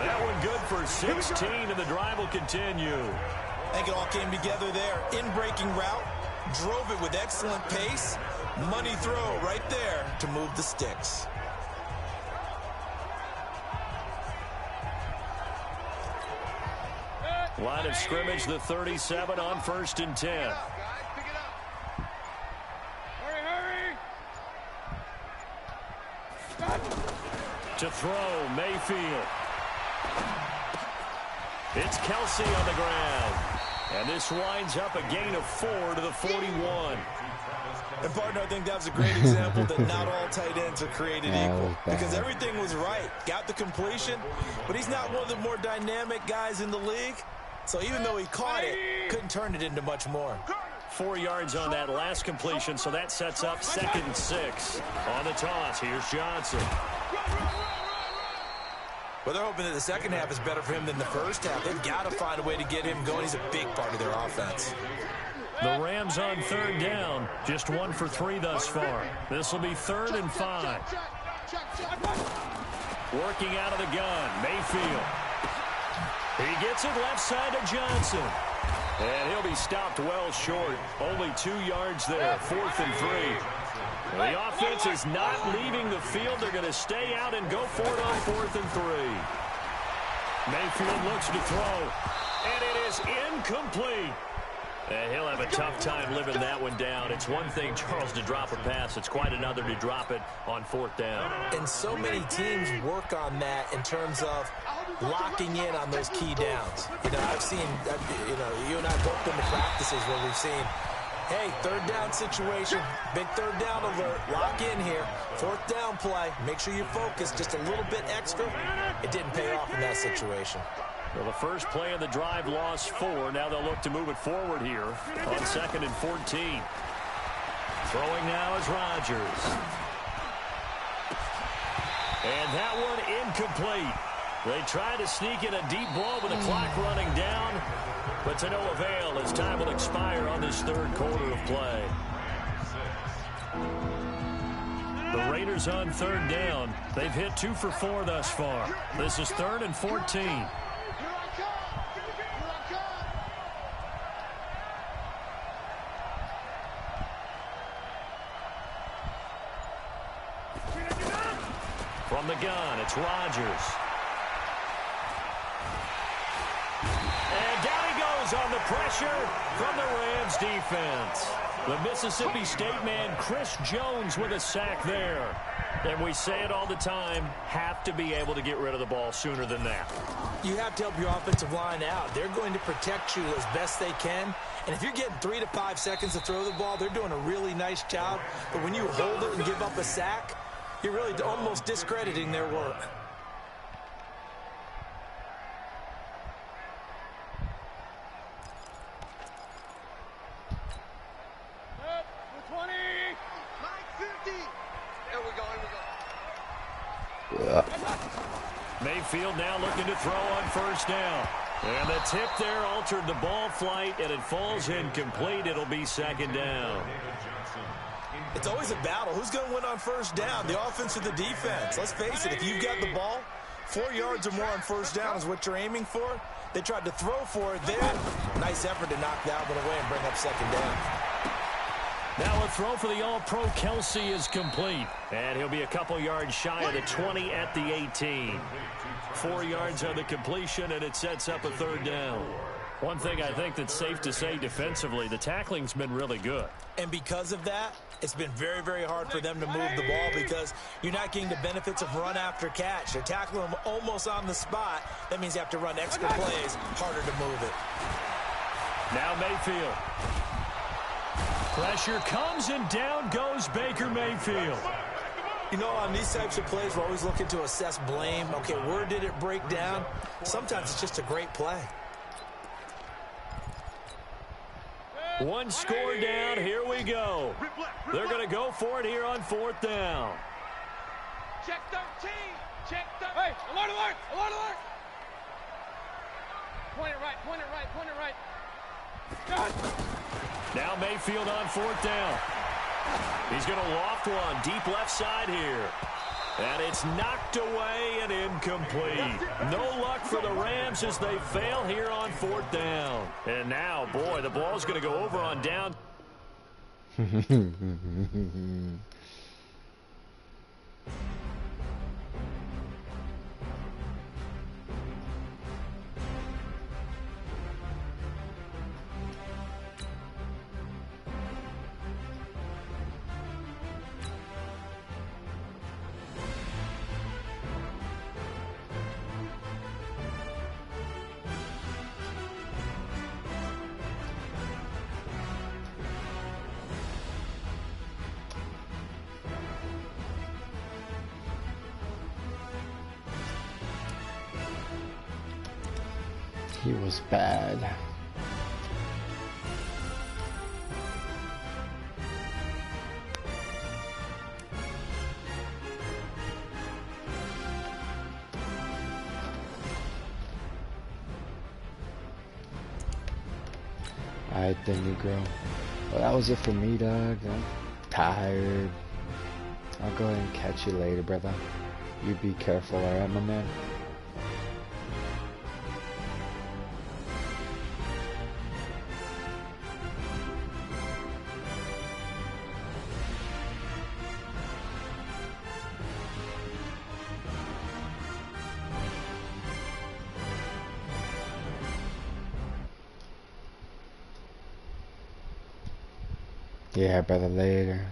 That one good for 16, and the drive will continue. I think it all came together there. In-breaking route, drove it with excellent pace. Money throw right there to move the sticks. Line of scrimmage, the 37 on 1st and 10. Guys, pick it up. Hurry, hurry. To throw, Mayfield. It's Kelsey on the ground. And this winds up a gain of 4 to the 41. And, partner, I think that was a great example that not all tight ends are created equal. Because everything was right. Got the completion, but he's not one of the more dynamic guys in the league. So even though he caught it, couldn't turn it into much more. 4 yards on that last completion, so that sets up 2nd and 6. On the toss, here's Johnson. Well, they're hoping that the second half is better for him than the first half. They've got to find a way to get him going. He's a big part of their offense. The Rams on 3rd down, just 1 for 3 thus far. This will be 3rd and 5. Working out of the gun, Mayfield. He gets it left side to Johnson. And he'll be stopped well short. Only 2 yards there, 4th and 3. The offense is not leaving the field. They're going to stay out and go for it on 4th and 3. Mayfield looks to throw. And it is incomplete. And he'll have a tough time living that one down. It's one thing, Charles, to drop a pass. It's quite another to drop it on 4th down. And so many teams work on that in terms of locking in on those key downs. You know, I've seen, you and I both been to practices where we've seen, hey, 3rd down situation, big 3rd down alert, lock in here. 4th down play, make sure you focus just a little bit extra. It didn't pay off in that situation. Well, the first play of the drive lost 4. Now they'll look to move it forward here on 2nd and 14. Throwing now is Rodgers. And that one incomplete. They tried to sneak in a deep ball with the clock running down, but to no avail as time will expire on this 3rd quarter of play. The Raiders on 3rd down. They've hit 2 for 4 thus far. This is 3rd and 14. From the gun, it's Rodgers. And down he goes on the pressure from the Rams defense. The Mississippi State man, Chris Jones, with a sack there. And we say it all the time, have to be able to get rid of the ball sooner than that. You have to help your offensive line out. They're going to protect you as best they can. And if you're getting 3 to 5 seconds to throw the ball, they're doing a really nice job. But when you hold it and give up a sack, you're really almost discrediting their work. Mayfield now looking to throw on 1st down. And the tip there altered the ball flight, and it falls incomplete. It'll be 2nd down. It's always a battle. Who's going to win on 1st down, the offense or the defense? Let's face it, if you've got the ball, 4 yards or more on 1st down is what you're aiming for. They tried to throw for it there. Nice effort to knock that one away and bring up 2nd down. Now a throw for the All-Pro Kelsey is complete. And he'll be a couple yards shy of the 20 at the 18. 4 yards on the completion, and it sets up a 3rd down. One thing I think that's safe to say defensively, the tackling's been really good. And because of that, it's been very, very hard for them to move the ball because you're not getting the benefits of run after catch. They're tackling them almost on the spot. That means you have to run extra plays, harder to move it. Now Mayfield. Pressure comes and down goes Baker Mayfield. You know, on these types of plays, we're always looking to assess blame. Okay, where did it break down? Sometimes it's just a great play. One score down, here we go. They're going to go for it here on 4th down. Check 13. Check 13. Hey, alert, alert, alert, alert. Point it right, point it right, point it right. God. Now Mayfield on 4th down. He's going to loft one deep left side here. And it's knocked away and incomplete. No luck for the Rams as they fail here on 4th down. And now, boy, the ball's going to go over on down. He was bad. Alright then, Negro. Well, that was it for me, dog. I'm tired. I'll go ahead and catch you later, brother. You be careful, alright, my man? Yeah, brother, later.